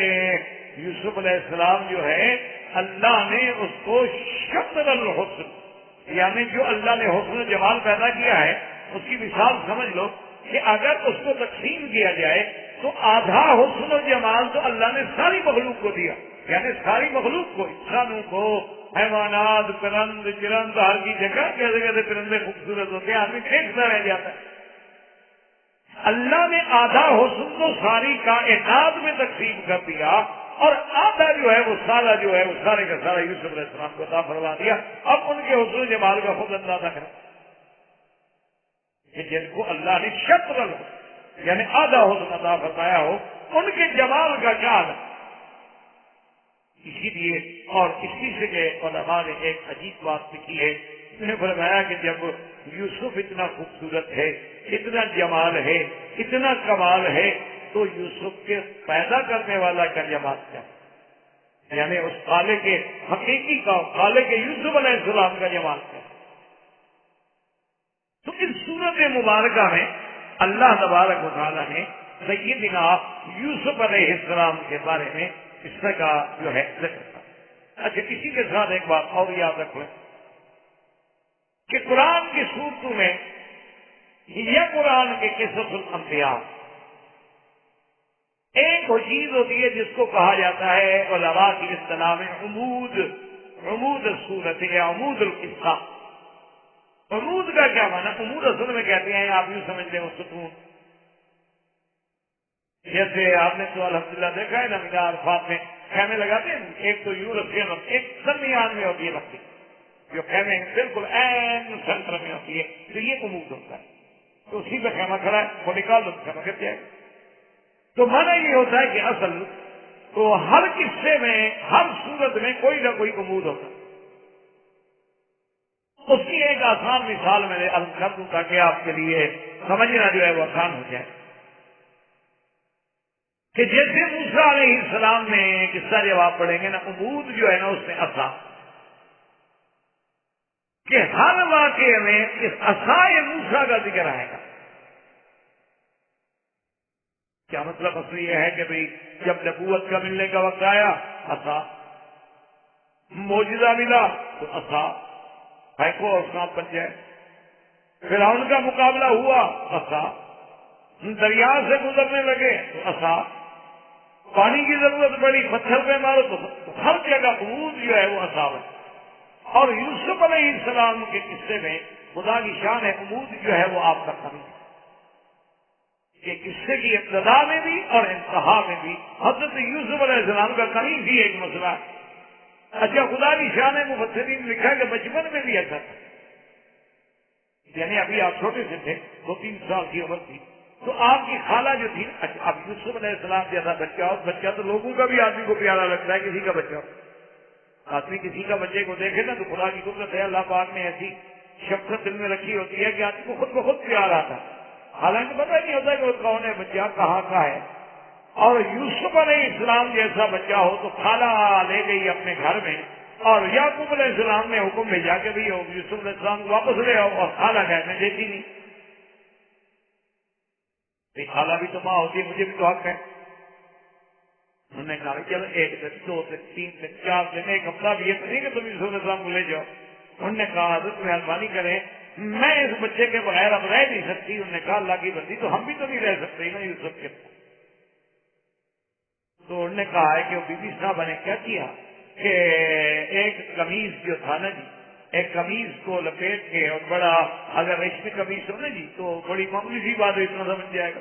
یوسف علیہ السلام جو ہے اللہ نے اس کو شطر الحسن، یعنی جو اللہ نے حسن و جمال پیدا کیا ہے اس کی مثال سمجھ لو کہ اگر اس کو تقسیم کیا جائے تو آدھا حسن و جمال تو اللہ نے ساری مخلوق کو دیا، یعنی ساری مخلوق کو، انسانوں کو، حیوانات، پرند چرند، ہر کی جگہ کیسے کیسے پرندے خوبصورت ہوتے ہیں، آدمی دیکھتا رہ جاتا ہے. اللہ نے آدھا حسن تو ساری کائنات میں تقسیم کر دیا، اور آدھا جو ہے وہ سارا جو ہے وہ سارے کا سارا یوسف علیہ السلام کو عطا فرما دیا. اب ان کے حسن و جمال کا خود اندازہ کریں کہ جن کو اللہ نے شطر یعنی آدھا حسن عطا فرمایا ہو ان کے جمال کا کیا ہے. اسی لیے اور اسی سے علماء نے ایک عجیب بات لکھی ہے، انہوں نے فرمایا کہ جب یوسف اتنا خوبصورت ہے، اتنا جمال ہے، اتنا کمال ہے، تو یوسف کے پیدا کرنے والا کا جمال کیا، یعنی اس خالے کے حقیقی کا، خالے کے یوسف علیہ السلام کا جمال کیا. تو اس صورت مبارکہ میں اللہ تبارک و تعالیٰ نے سیدنا یوسف علیہ السلام کے بارے میں اس کا جو ہے ذکر تھا. اچھا اسی کے ساتھ ایک بات اور یاد رکھ لیں کہ قرآن کی صورتوں میں یا قرآن کے قصص الانبیاء ایک وہ چیز ہوتی ہے جس کو کہا جاتا ہے علماء کی اصطلاح میں عمود الصورت یا عمود القصہ. عمود کا کیا معنی؟ عمود اصل میں کہتے ہیں آپ یوں سمجھ لیں وہ ستون، جیسے آپ نے تو الحمدللہ دیکھا ہے نا مینا عرفات میں خیمے لگاتے ہیں، ایک تو یوں رکھتے ہیں، ایک درمیان میں ہوتی ہے لکڑی جو خیمے بالکل این سینٹر میں ہوتی ہے، تو یہ عمود ہوتا ہے. تو اسی میں خیمہ کھڑا ہے، وہ نکال دو خیمہ گر جائے گا۔ تو مانا یہ ہوتا ہے کہ اصل تو ہر قصے میں، ہر صورت میں کوئی نہ کوئی عمود ہوتا ہے۔ اس کی ایک آسان مثال میں نے عرض کر دوں تاکہ آپ کے لیے سمجھنا جو ہے وہ آسان ہو جائے کہ جیسے موسیٰ علیہ السلام نے قصہ جب آپ پڑھیں گے نا، عمود جو ہے نا اس میں عصا، کہ ہر واقعے میں اس عصائے موسیٰ کا ذکر آئے گا۔ کیا مطلب اصل یہ ہے کہ بھئی جب نبوت کا ملنے کا وقت آیا عصا، معجزہ ملا تو عصا، پھینکو اور سانپ بن جائے، فرعون کا مقابلہ ہوا عصا، دریا سے گزرنے لگے تو عصا، پانی کی ضرورت پڑی پتھر پہ مارو تو ہر جگہ عمود جو ہے وہ عصا ہے۔ اور یوسف علیہ السلام کے قصے میں خدا کی شان ہے، عمود جو ہے وہ آپ کا کمی ہے کہ قصے کی ابتدا میں بھی اور انتہا میں بھی حضرت یوسف علیہ السلام کا کمی بھی ایک مسئلہ ہے۔ اچھا، خدا کی شان ہے، مفسرین نے لکھا کہ بچپن میں بھی ایسا تھا، یعنی ابھی آپ چھوٹے سے تھے، 2-3 سال کی عمر تھی، تو آپ کی خالہ جو تھی، اچھا اب یوسف علیہ السلام جیسا بچہ ہو، بچہ تو لوگوں کا بھی آدمی کو پیارا لگتا ہے، کسی کا بچہ ہو، آدمی کسی کا بچے کو دیکھے نا تو خدا کی قدرت ہے، اللہ پاک نے ایسی شفقت دل میں رکھی ہوتی ہے کہ آدمی کو خود بخود پیار آتا ہے، حالانکہ پتہ نہیں ہوتا کہ وہ کون ہے بچہ، کہاں کا ہے۔ اور یوسف علیہ السلام جیسا بچہ ہو تو خالہ لے گئی اپنے گھر میں، اور یعقوب علیہ السلام نے حکم بھیجا کہ بھئی یوسف علیہ السلام کو واپس لے آؤ، اور خالہ گھر میں دیتی نہیں، خالہ بھی تو ماں ہوتی ہے، مجھے بھی تو حق ہے۔ انہوں نے کہا چلو 1 دن 2 دن 3 دن 4 دن 1 ہفتہ بھی یہ تو نہیں کہ تم یوسف علیہ السلام کو لے جاؤ۔ انہوں نے کہا حضرت مہربانی کریں، میں اس بچے کے بغیر اب رہ نہیں سکتی۔ انہوں نے کہا اللہ کی بندی تو ہم بھی تو نہیں رہ سکتے نا یوسف کے۔ تو انہوں نے کہا ہے کہ وہ بی بی صاحبہ نے کیا کیا کہ ایک قمیض جو تھا نا جی، ایک قمیض کو لپیٹ کے، اور بڑا اگر ریشمی قمیض ہو نا جی تو بڑی معمولی سی بات ہے، اتنا سا بن جائے گا۔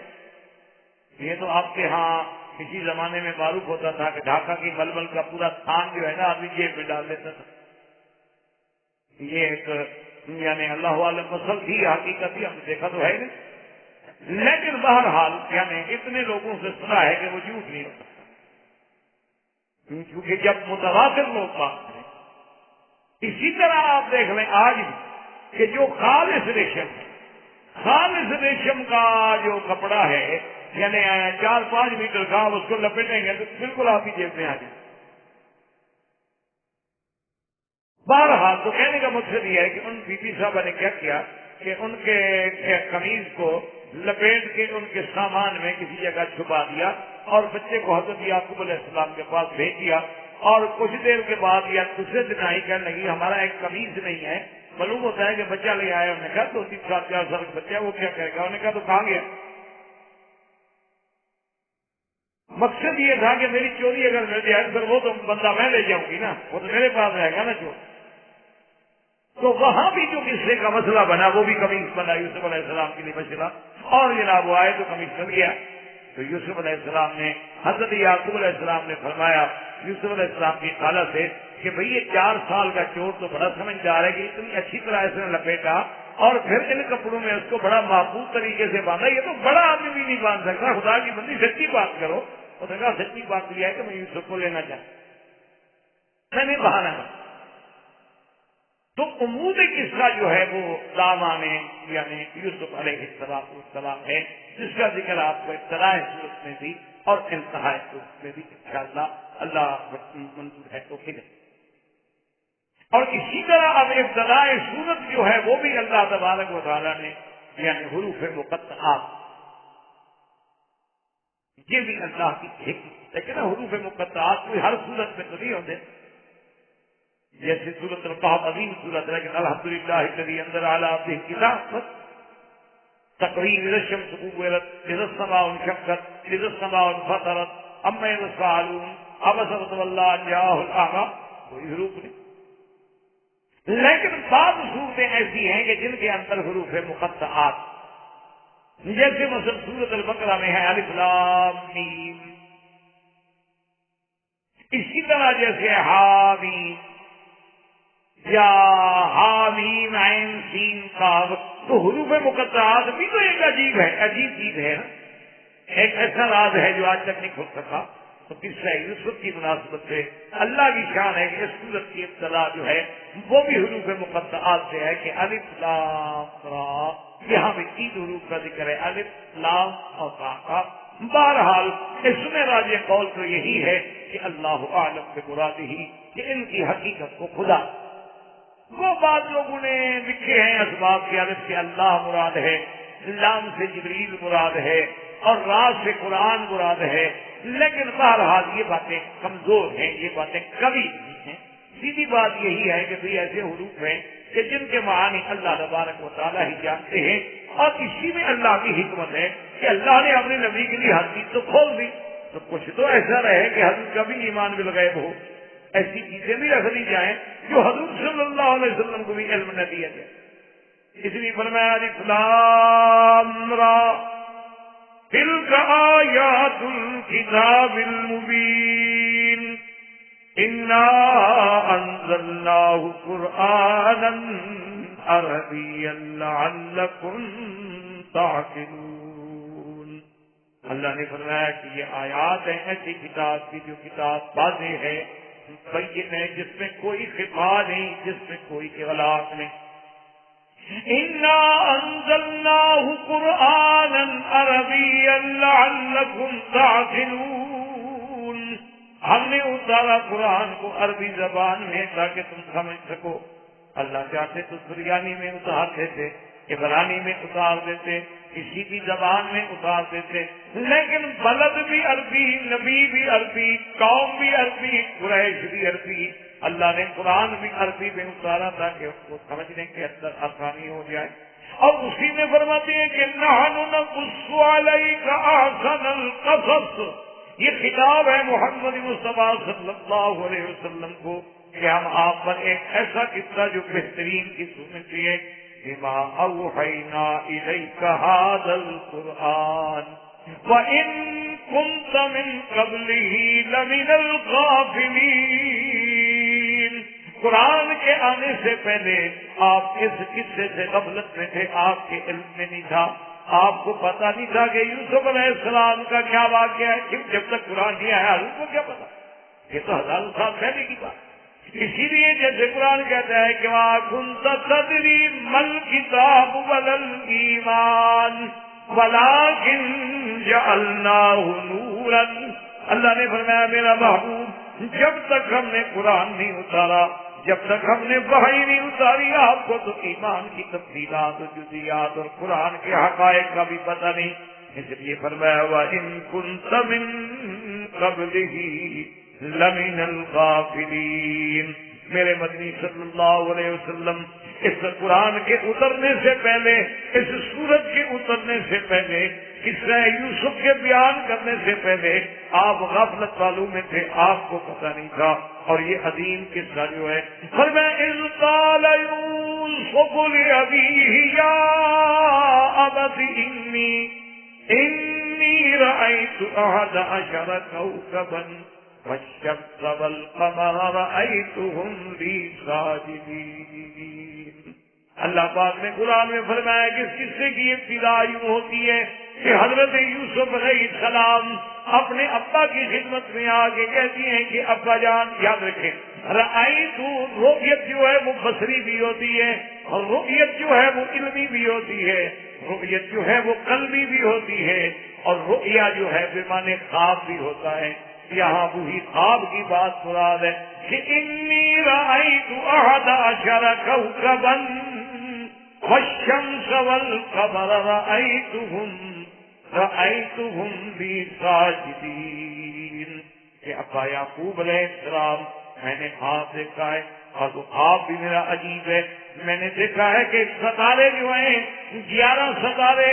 یہ تو آپ کے ہاں کسی زمانے میں معروف ہوتا تھا کہ ڈھاکہ کی ململ کا پورا تھان جو ہے نا آدمی جیب میں ڈال دیتا تھا۔ یہ ایک یعنی اللہ عالم مسل تھی، حقیقت ہی ہم نے دیکھا تو ہے نہیں، لیکن بہرحال یعنی اتنے لوگوں سے سنا ہے کہ وہ جھوٹ نہیں ہو سکتا، کیونکہ جب متواتر لوگ بات کریں۔ اسی طرح آپ دیکھ لیں آج بھی کہ جو خالص ریشم کا جو کپڑا ہے، یعنی 4-5 میٹر کا، اس کو لپیٹیں گے تو بالکل آپ کی جیب میں آ جائے۔ بہرحال تو کہنے کا مقصد یہ ہے کہ ان بی بی صاحبہ نے کیا کیا کہ ان کے قمیض کو لپیٹ کے ان کے سامان میں کسی جگہ چھپا دیا، اور بچے کو حضرت یعقوب علیہ السلام کے پاس بھیج دیا، اور کچھ دیر کے بعد یا دوسرے دن آئی کہنے لگی ہمارا ایک قمیض نہیں ہے۔ معلوم ہوتا ہے کہ بچہ لے آیا، انہوں نے کہا 2-3 سال 4 سال کا بچہ ہے، وہ کیا کرے گا؟ انہوں نے کہا تو کہاں گیا؟ مقصد یہ تھا کہ میری چوری اگر مل جائے پھر وہ تو بندہ میں لے جاؤں گی نا، وہ تو میرے پاس رہے گا نا چور۔ تو وہاں بھی جو قصے کا مسئلہ بنا وہ بھی قمیص بنا یوسف علیہ السلام کے لیے مسئلہ، اور جناب وہ آئے تو قمیص مل گیا۔ تو یوسف علیہ السلام نے، حضرت یعقوب علیہ السلام نے فرمایا یوسف علیہ السلام کی خالہ سے کہ بھئی یہ 4 سال کا چور تو بڑا سمجھدار ہے کہ اتنی اچھی طرح اس نے لپیٹا اور پھر ان کپڑوں میں اس کو بڑا محفوظ طریقے سے باندھا، یہ تو بڑا آدمی بھی نہیں باندھ سکتا، خدا کی بندی سچی بات کرو۔ اس نے کہا سچی بات یہ ہے کہ میں یوسف کو لینا چاہتا، میں نہیں بہانا ہے۔ تو عمود قصہ جو ہے وہ دامان یعنی یوسف علیہ السلام ہے، جس کا ذکر آپ کو ابتدائے صورت میں بھی اور انتہائی صورت میں بھی انشاءاللہ اللہ منظور ہے تو پھر۔ اور اسی طرح اب ابتدائے صورت جو ہے وہ بھی اللہ تبارک و تعالیٰ نے یعنی حروف مقطعات، یہ بھی اللہ کی حکمت، لیکن حروف مقطعات کوئی ہر صورت میں تو نہیں ہوتے، جیسے سورۃ القحف عظیم سورت، لیکن الحمدللہ الذی انزل علی عبدہ الکتاب، تقریر اذا الشمس کورت، اذا السماء انشقت، اذا السماء انفطرت، عما یتساءلون، عبس وتولی ان جاءہ الاعمی، کوئی حروف نہیں۔ لیکن بعض صورتیں ایسی ہیں کہ جن کے اندر حروف مقطعات، جیسے مثلا سورۃ البقرہ میں ہے الف لام میم، اسی طرح جیسے حامیم، یا حامیم عین سین قاف، تو حروف مقطعات بھی تو ایک عجیب چیز ہے نا، ایک ایسا راز ہے جو آج تک نہیں کھل سکا۔ تو قصہ یوسف کی مناسبت سے اللہ کی شان ہے کہ اس سورت کی ابتدا جو ہے وہ بھی حروف مقطعات سے ہے کہ الف لام را، یہاں بھی 3 حروف کا ذکر ہے، الف لام اور را۔ بہرحال اس میں راج قول تو یہی ہے کہ اللہ اعلم بمرادہ، کہ ان کی حقیقت کو خدا، وہ بعض لوگوں نے لکھے ہیں اسباب کے، الف سے اللہ مراد ہے، لام سے جبریل مراد ہے، اور راز سے قرآن مراد ہے، لیکن بہرحال یہ باتیں کمزور ہیں، یہ باتیں کبھی نہیں ہیں۔ سیدھی بات یہی ہے کہ بھی ایسے حروف ہیں کہ جن کے معانی اللہ تبارک و تعالیٰ ہی جانتے ہیں، اور اسی میں اللہ کی حکمت ہے کہ اللہ نے اپنے نبی کے لیے ہر چیز تو کھول دی، تو کچھ تو ایسا رہے کہ حضرت کا بھی ایمان بالغیب ہو، ایسی چیزیں بھی رکھ دی جائیں جو حضور صلی اللہ علیہ وسلم کو بھی علم نہ دیا جائے۔ اس لیے فرمایا الف لام را تلک آیات الکتاب المبین انا انزلناہ قرآنا عربیا لعلکم تعقلون۔ اللہ نے فرمایا کہ یہ آیات ہیں ایسی کتاب کی جو کتاب واضح ہے، بین ہے، جس میں کوئی خفا نہیں، جس میں کوئی اغلاق نہیں۔ انا انزلناہ قرآنا عربیا لعلکم تعقلون، ہم نے اتارا قرآن کو عربی زبان میں تاکہ تم سمجھ سکو۔ اللہ چاہتے تو سریانی میں اتارتے تھے، عبرانی میں اتار دیتے، کسی بھی زبان میں اتار دیتے، لیکن بلد بھی عربی، نبی بھی عربی، قوم بھی عربی، قریش بھی عربی، اللہ نے قرآن بھی عربی میں اتارا تاکہ اس کو سمجھنے کے اندر آسانی ہو جائے۔ اور اسی میں فرماتے ہیں کہ نحن نقص علیک احسن القصص، یہ خطاب ہے محمد مصطفیٰ صلی اللہ علیہ وسلم کو کہ ہم آپ پر ایک ایسا قصہ جو بہترین قصوں میں سے ہے، بما اوحینا الیک ھذا القرآن وَإِن كُنتَ مِن قَبْلِهِ لَمِنَ الْغَافِلِينَ۔ قرآن کے آنے سے پہلے آپ اس قصے سے غفلت میں تھے، آپ کے علم میں نہیں تھا، آپ کو پتا نہیں تھا کہ یوسف علیہ السلام کا کیا واقعہ ہے، کیوں جب تک قرآن نہیں آیا حضرت کو کیا پتا، یہ تو ہزاروں سال پہلے کی بات۔ اسی لیے جیسے قرآن کہتا ہے کہ وَمَا كُنتَ تَدْرِي مَا الْكِتَابُ وَلَا الْإِيمَانُ وَلَٰكِن جَعَلْنَاهُ نُورًا، اللہ نے فرمایا میرا محبوب جب تک ہم نے قرآن نہیں اتارا، جب تک ہم نے وحی نہیں اتاری، آپ کو تو ایمان کی تفصیلات اور جزیات اور قرآن کے حقائق کا بھی پتہ نہیں، اس لیے فرمایا وَإِن كُنتَ مِن قَبْلِهِ لَمِنَ الْغَافِلِينَ۔ میرے مدنی صلی اللہ علیہ وسلم اس قرآن کے اترنے سے پہلے، اس سورت کے اترنے سے پہلے، قصہ یوسف کے بیان کرنے سے پہلے آپ غفلت والوں میں تھے، آپ کو پتہ نہیں تھا۔ اور یہ عظیم قصہ جو ہے، فرمایا اذ قال یوسف لأبیہ یا ابت انی رأیت احد عشر کوکبا والشمس والقمر رأيتهم لي ساجدين۔ اللہ پاک نے قرآن میں فرمایا کہ اس قصے کی ابتدا یوں ہوتی ہے کہ حضرت یوسف علیہ السلام اپنے ابا کی خدمت میں آ کے کہتی ہیں کہ ابا جان، یاد رکھیں رأیت، رؤیت جو ہے وہ بصری بھی ہوتی ہے، اور رؤیت جو ہے وہ علمی بھی ہوتی ہے، رؤیت جو ہے وہ قلبی بھی ہوتی ہے، اور رؤیا جو ہے بمعنی خواب بھی ہوتا ہے۔ یہاں وہی خواب کی بات مراد ہے کہ انی رأیت احد عشر کوکبا والشمس والقمر رأیتهم لی ساجدین، کہ ابا یعقوب علیہ السلام میں نے خواب دیکھا ہے، اور وہ خواب بھی میرا عجیب ہے، میں نے دیکھا ہے کہ ستارے جو ہیں 11 ستارے،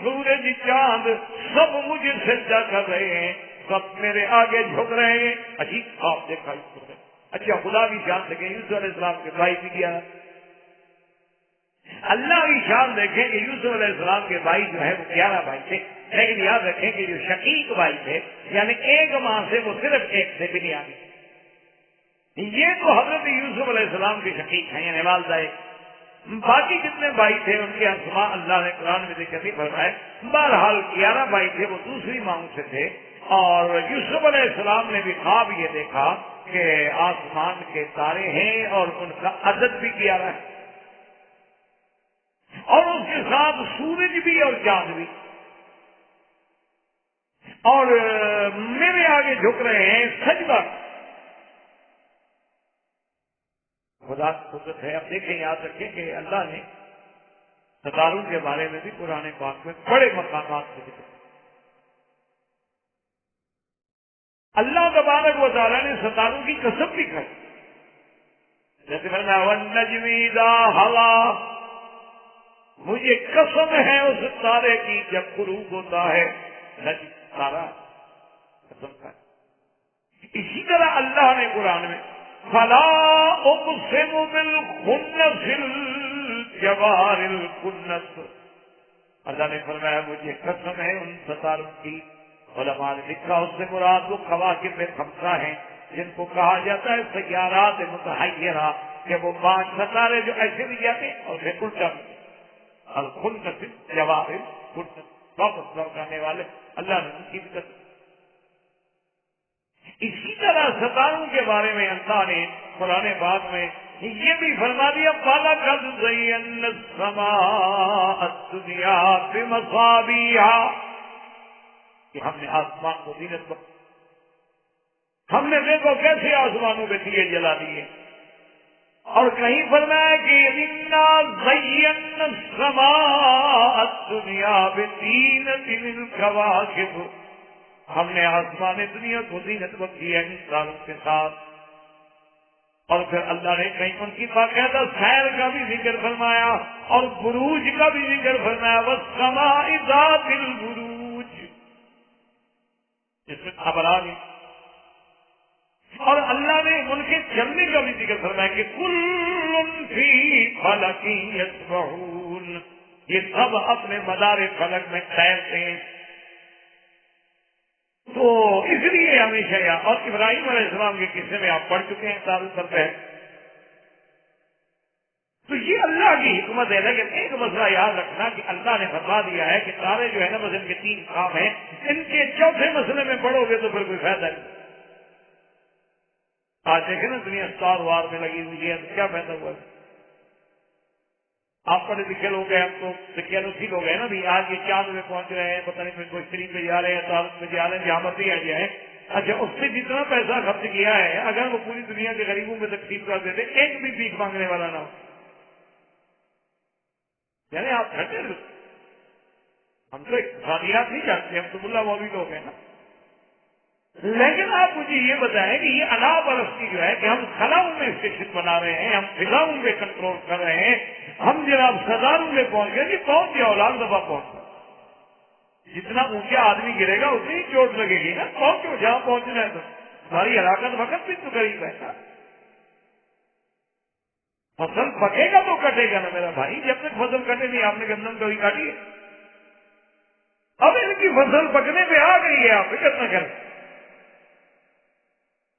سورج چاند سب مجھے سجدہ کر رہے ہیں، سب میرے آگے جھک رہے ہیں، عجیب خواب دیکھا یوسف نے۔ اچھا خدا بھی شان دیکھیں، یوسف علیہ السلام کے بھائی بھی کیا، اللہ کی شان دیکھیں کہ یوسف علیہ السلام کے بھائی جو ہے وہ 11 بھائی تھے، لیکن یاد رکھیں کہ جو شقیق بھائی تھے یعنی ایک ماں سے، وہ صرف ایک سے بنیادی، یہ تو حضرت یوسف علیہ السلام کے شقیق ہیں، یعنی والدہ۔ باقی جتنے بھائی تھے ان کے اسماء اللہ نے قرآن میں ذکر نہیں فرمائے۔ بہرحال 11 بھائی تھے، وہ دوسری ماؤں سے تھے، اور یوسف علیہ السلام نے بھی خواب یہ دیکھا کہ آسمان کے تارے ہیں اور ان کا عدد بھی 11 ہے، اور اس کے ساتھ سورج بھی اور چاند بھی، اور میرے آگے جھک رہے ہیں سجدہ۔ خدا کی قدرت ہے۔ اب دیکھیں، یاد رکھیں کہ اللہ نے ستاروں کے بارے میں بھی قرآن پاک میں بڑے مقامات سے ذکر کیا۔ اللہ تبارک و تعالیٰ نے ستاروں کی قسم بھی کھائی، جیسے فرمایا وَالنَّجْمِ إِذَا هَوَىٰ، مجھے قسم ہے اس تارے کی جب غروب ہوتا ہے۔ نجم تارا قسم کھائی۔ اسی طرح اللہ نے قرآن میں فَلَا أُقْسِمُ بِالْخُنَّسِ الْجَوَارِ الْكُنَّسِ، اللہ نے فرمایا مجھے قسم ہے ان ستاروں کی۔ علماء نے لکھا اس سے مراد وہ کواکب خمسہ ہیں جن کو کہا جاتا ہے سیارات متحیرہ، کہ وہ 5 ستارے جو ایسے بھی جاتے ہیں اور پھر الٹا بھی۔ الخنس الجوار الكنس، واپس لوٹانے والے، اللہ نے ان کی بھی قسم۔ اسی طرح ستاروں کے بارے میں اللہ نے قرآن پاک میں یہ بھی فرما دیا فَلَقَدْ زَيَّنَّا السَّمَاءَ الدُّنْيَا بِمَصَابِيحَ، کہ ہم نے آسمان کو زینت بخشی۔ ہم نے دیکھو کیسے آسمانوں پہ دیے جلا دیے، اور کہیں فرمایا کہ اِنَّا زَيَّنَّا السَّمَاءَ الدُّنْيَا بِزِينَةٍ الْكَوَاكِبِ، ہم نے آسمان دنیا کو زینت بخشی ہے ستاروں کے ساتھ۔ اور پھر اللہ نے کہیں ان کی باقاعدہ سیر کا بھی ذکر فرمایا اور بروج کا بھی ذکر فرمایا، وَالسَّمَاءِ ذَاتِ الْبُرُوجِ، جس میں ابراج، اور اللہ نے ان کے چلنے کا بھی ذکر فرمایا کہ كُلٌّ فِي فَلَكٍ يَسْبَحُونَ، یہ سب اپنے مدار فلک میں تیرتے ہیں۔ تو اس لیے ہمیشہ اور ابراہیم علیہ السلام کے قصے میں آپ پڑھ چکے ہیں تاروں پر پہلے، تو یہ اللہ کی حکمت ہے۔ لیکن ایک مسئلہ یاد رکھنا کہ اللہ نے فرما دیا ہے کہ تارے جو ہے نا، بس ان کے 3 کام ہیں، ان کے چوتھے مسئلے میں پڑھو گے تو پھر کوئی فائدہ نہیں۔ آج دیکھیں نا دنیا اسٹار وار میں لگی ہوئی ہے، تو کیا فائدہ ہوا؟ آپ پڑھے لکھے لوگ ہیں، ہم تو سیکولوسی لوگ ہیں نا بھی، آج یہ چاند میں پہنچ رہے ہیں، پتہ نہیں کوئی اسکرین پہ جا رہے ہیں، تارک میں جا رہے ہیں، جہاں مرضی آ جائیں۔ اچھا، اس نے جتنا پیسہ خرچ کیا ہے اگر وہ پوری دنیا کے غریبوں میں تقسیم کر دیتے، ایک بھی بھیک مانگنے والا نہ ہو، یعنی آپ گھٹے، ہم تو اقتصادیات نہیں جانتے، ہم تو ملا مولوی لوگ ہیں نا۔ لیکن آپ مجھے یہ بتائیں کہ یہ انا پرستی جو ہے کہ ہم خلاؤں میں اسٹیشن بنا رہے ہیں، ہم فضاؤں میں کنٹرول کر رہے ہیں، ہم جناب ستاروں میں پہنچ گئے، یہ پہنچ گیا اولاد دفعہ پہنچ گیا۔ جتنا اونچا آدمی گرے گا اتنی ہی چوٹ لگے گی نا، پہنچو جہاں پہنچنا ہے۔ تو ہماری ہلاکت وقت بھی تو قریب ہے نا۔ فصل پکے گا تو کٹے گا نا میرا بھائی، جب تک فصل کٹے نہیں، آپ نے گندم کبھی کاٹی ہے؟ اب ان کی فصل پکنے پہ آ گئی ہے، آپ فکر نہ کریں۔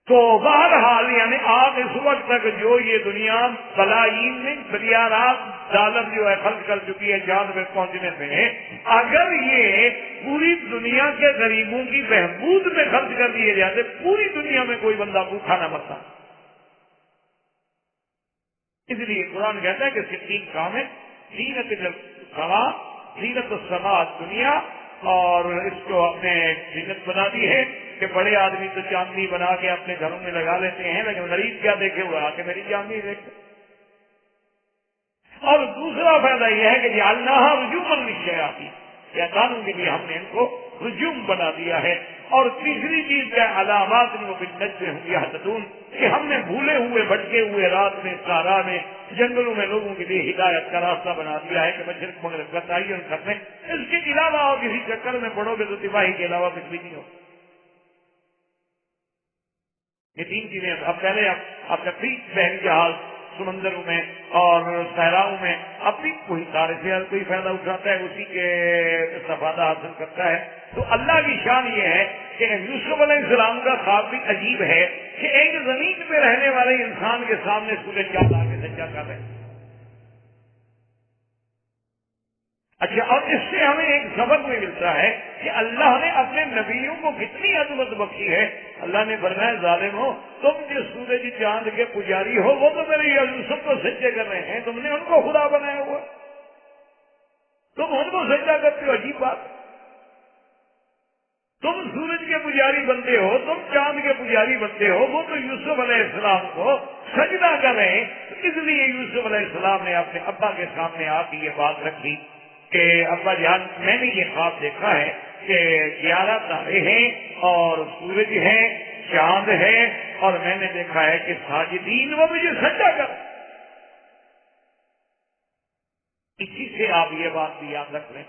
تو بہرحال یعنی آپ اس وقت تک جو یہ دنیا بلائین میں ملیارات ڈالر جو ہے خرچ کر چکی ہے چاند میں پہنچنے میں، اگر یہ پوری دنیا کے غریبوں کی بہبود میں خرچ کر دیے جاتے، پوری دنیا میں کوئی بندہ بھوکا نہ مرتا۔ اس لیے قرآن کہتا ہے کہ اس کے 3 کام ہے، زینت السماء، زینت السماء دنیا، اور اس کو اپنے زینت بنا دی ہے کہ بڑے آدمی تو چاندنی بنا کے اپنے گھروں میں لگا لیتے ہیں، لیکن غریب کیا دیکھے ہوا آ کے میری چاندنی دیکھتے۔ اور دوسرا فائدہ یہ ہے کہ جعلناہا رجوما للشیاطین، شیطانوں کے لیے ہم نے ان کو رجوم بنا دیا ہے۔ اور تیسری چیز کیا، علامات وبالنجم هم یہتدون، کہ ہم نے بھولے ہوئے بھٹکے ہوئے رات میں صحرا میں جنگلوں میں لوگوں کے لیے ہدایت کا راستہ بنا دیا ہے کہ مشرق مغرب کا تعین کرنے، اس کے علاوہ اور کسی چکر میں پڑو گے تو تباہی کے علاوہ کچھ بھی نہیں ہو۔ یہ 3 چیزیں اب پہلے آپ کا 30 بحری جہاز سمندروں میں اور صحراؤں میں اب بھی وہی سارے سے ہر کوئی فائدہ اٹھاتا ہے، اسی کے استفادہ حاصل کرتا ہے۔ تو اللہ کی شان یہ ہے کہ یوسف علیہ السلام کا خواب بھی عجیب ہے کہ ایک زمین پہ رہنے والے انسان کے سامنے سورج چاند آگے سجدہ کر رہے ہیں۔ اچھا، اور اس سے ہمیں ایک سبق بھی ملتا ہے کہ اللہ نے اپنے نبیوں کو کتنی عظمت بخشی ہے۔ اللہ نے فرمایا ظالم ہو، تم جو سورج چاند کے پجاری ہو وہ تو میرے یوسف کو سجدے کر رہے ہیں، تم نے ان کو خدا بنایا ہوا، تم ان کو سجدہ کرتے ہو، عجیب بات۔ تم سورج کے پجاری بنتے ہو، تم چاند کے پجاری بنتے ہو، وہ تو یوسف علیہ السلام کو سجدہ کر رہے ہیں۔ اس لیے یوسف علیہ السلام نے اپنے ابا کے سامنے آ کے یہ بات رکھی کہ ابا جان، میں نے یہ خواب دیکھا ہے کہ 11 تارے ہیں اور سورج ہے، چاند ہے، اور میں نے دیکھا ہے کہ ساجدین وہ مجھے سجدہ کر۔ اسی سے آپ یہ بات بھی یاد رکھ لیں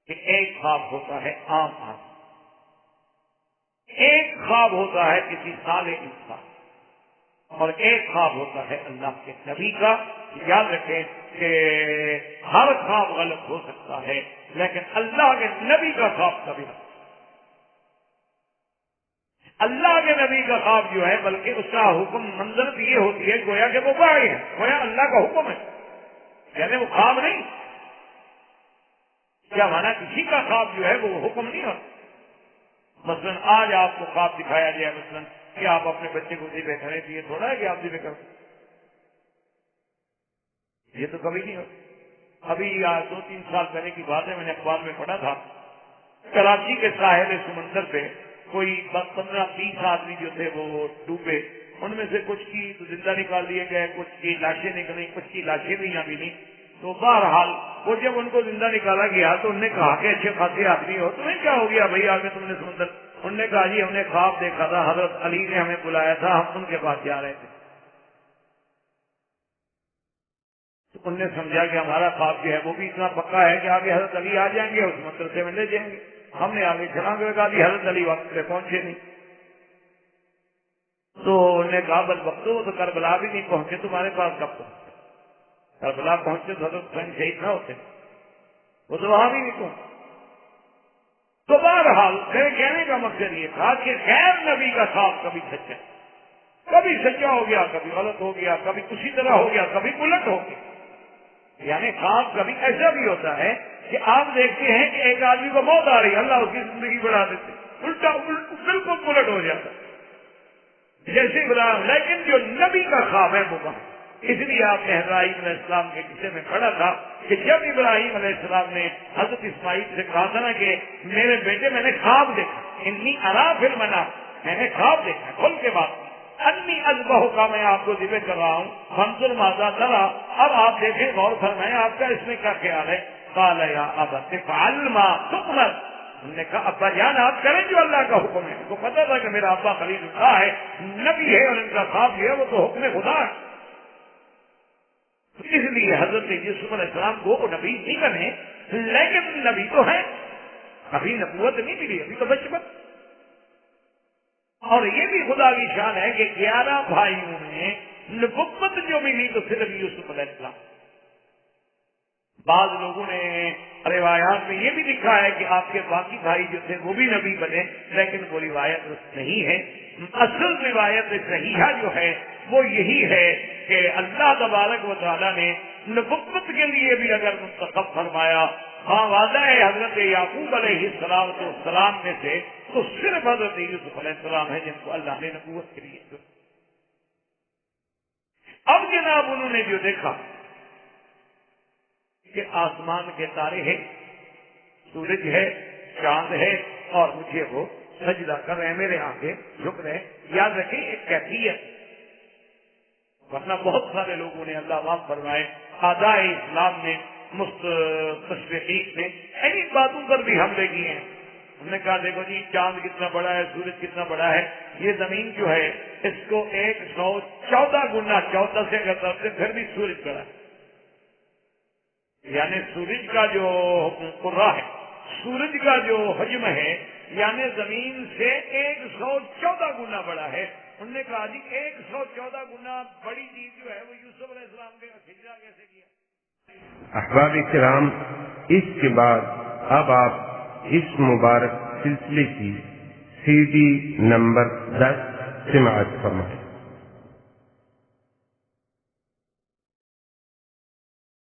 کہ ایک خواب ہوتا ہے عام آدمی، ایک خواب ہوتا ہے کسی صالح انسان، اور ایک خواب ہوتا ہے اللہ کے نبی کا۔ یاد رکھیں کہ ہر خواب غلط ہو سکتا ہے، لیکن اللہ کے نبی کا خواب کبھی نہیں۔ اللہ کے نبی کا خواب جو ہے بلکہ اس کا حکم منظر بھی یہ ہوتی ہے گویا کہ وہ وحی ہے، گویا اللہ کا حکم ہے، یعنی وہ خواب نہیں۔ کیا مانا؟ کسی کا خواب جو ہے وہ حکم نہیں ہوتا۔ مثلا آج آپ کو خواب دکھایا گیا مثلا کہ آپ اپنے بچے کو ذبح کریں، تو یہ تھوڑا ہے کہ آپ ذبح کریں، یہ تو کبھی نہیں ہوتا۔ ابھی 2-3 سال پہلے کی بات ہے، میں نے اخبار میں پڑھا تھا کراچی کے ساحل سمندر پہ کوئی 15-20 آدمی جو تھے وہ ڈوبے، ان میں سے کچھ کی تو زندہ نکال دیے گئے، کچھ کی لاشیں نکلی، کچھ کی لاشیں بھی یہاں بھی نہیں۔ تو بہرحال وہ جب ان کو زندہ نکالا گیا تو انہوں نے کہا کہ اچھے خاصے آدمی ہو، تمہیں کیا ہو گیا بھائی آگے تم نے سمندر؟ انہوں نے کہا جی ہم نے خواب دیکھا تھا، حضرت علی نے ہمیں بلایا تھا، ہم ان کے پاس جا رہے تھے۔ تو انہوں نے سمجھا کہ ہمارا خواب جو ہے وہ بھی اتنا پکا ہے کہ آگے حضرت علی آ جائیں گے، اس مدرسے میں لے جائیں گے۔ ہم نے آگے چھلانگ لگا دی، حضرت علی وقت پہ پہنچے نہیں۔ تو انہوں نے کہا بس وقت وہ تو کربلا بھی نہیں پہنچے، تمہارے پاس کب پہنچے؟ کربلا پہنچے تو حضرت حسین شہید نہ ہوتے، وہ تو وہاں بھی نہیں پہنچے۔ تو بہرحال میرے کہنے کا مقصد یہ تھا کہ غیر نبی کا خواب کبھی سچا، کبھی سچا ہو گیا، کبھی غلط ہو گیا، کبھی اسی طرح ہو گیا، کبھی الٹ ہو گیا۔ یعنی خواب کبھی ایسا بھی ہوتا ہے کہ آپ دیکھتے ہیں کہ ایک آدمی کو موت آ رہی ہے، اللہ اس کی زندگی بڑھا دیتے، الٹا بالکل الٹ ہو جاتا جیسے ابراہیم۔ لیکن جو نبی کا خواب ہے وہ وہاں، اس لیے آپ نے ابراہیم علیہ السلام کے قصے میں پڑھا تھا کہ جب ابراہیم علیہ السلام نے حضرت اسماعیل سے کہا تھا نا کہ میرے بیٹے میں نے خواب دیکھا، انی ارا فی المنام، میں نے خواب دیکھا، کھل کے بات انی اذبح کا، میں آپ کو ذبح کر رہا ہوں، فانظر ماذا تری، اب آپ دیکھیں غور فرمائیں آپ کا اس میں کیا خیال ہے؟ قال یا ابت افعل ما تؤمر، انہوں نے کہا ابا جان آپ کریں جو اللہ کا حکم ہے۔ ان کو پتا تھا کہ میرا ابا خلیل اللہ ہے، نبی ہے، اور ان کا خواب جو ہے وہ تو حکم خدا ہے۔ اس لیے حضرت یوسف علیہ السلام کو وہ نبی نہیں بنے، لیکن نبی تو ہے، ابھی نبوت نہیں ملی، ابھی تو بچپن۔ اور یہ بھی خدا کی شان ہے کہ 11 بھائیوں میں نبوت جو ملی تو صرف یوسف علیہ السلام۔ بعض لوگوں نے روایات میں یہ بھی لکھا ہے کہ آپ کے باقی بھائی جو تھے وہ بھی نبی بنے، لیکن وہ روایت نہیں ہے۔ اصل روایت صحیحہ جو ہے وہ یہی ہے کہ اللہ تبارک و تعالیٰ نے نبوت کے لیے بھی اگر منتخب فرمایا، ہاں واضح ہے حضرت یعقوب علیہ السلام میں سے تو صرف حضرت یوسف علیہ السلام ہے جن کو اللہ نے نبوت کے لیے۔ اب جناب انہوں نے جو دیکھا کہ آسمان کے تارے ہیں، سورج ہے، چاند ہے، اور مجھے وہ سجدہ کر رہے ہیں، میرے آگے جھک رہے ہیں۔ یاد رکھیں ایک کیفیت، ورنہ بہت سارے لوگوں نے اللہ معاف فرمائے اعدائے اسلام نے، مستشرقین نے ان باتوں پر بھی حملے کیے ہیں۔ ہم نے کہا دیکھو جی چاند کتنا بڑا ہے، سورج کتنا بڑا ہے، یہ زمین جو ہے اس کو 114 گنا 14 سے اگر طرف سے پھر بھی سورج بڑا ہے، یعنی سورج کا جو قرہ ہے، سورج کا جو حجم ہے، یعنی زمین سے 114 گنا بڑا ہے، انہوں نے کہا جی 114 گنا بڑی چیز جو ہے وہ یوسف علیہ السلام کے ہجرہ کیسے کیا؟ احباب کرام، اس کے بعد اب آپ اس مبارک سلسلے کی CD نمبر 10 سماعت فرمائیں۔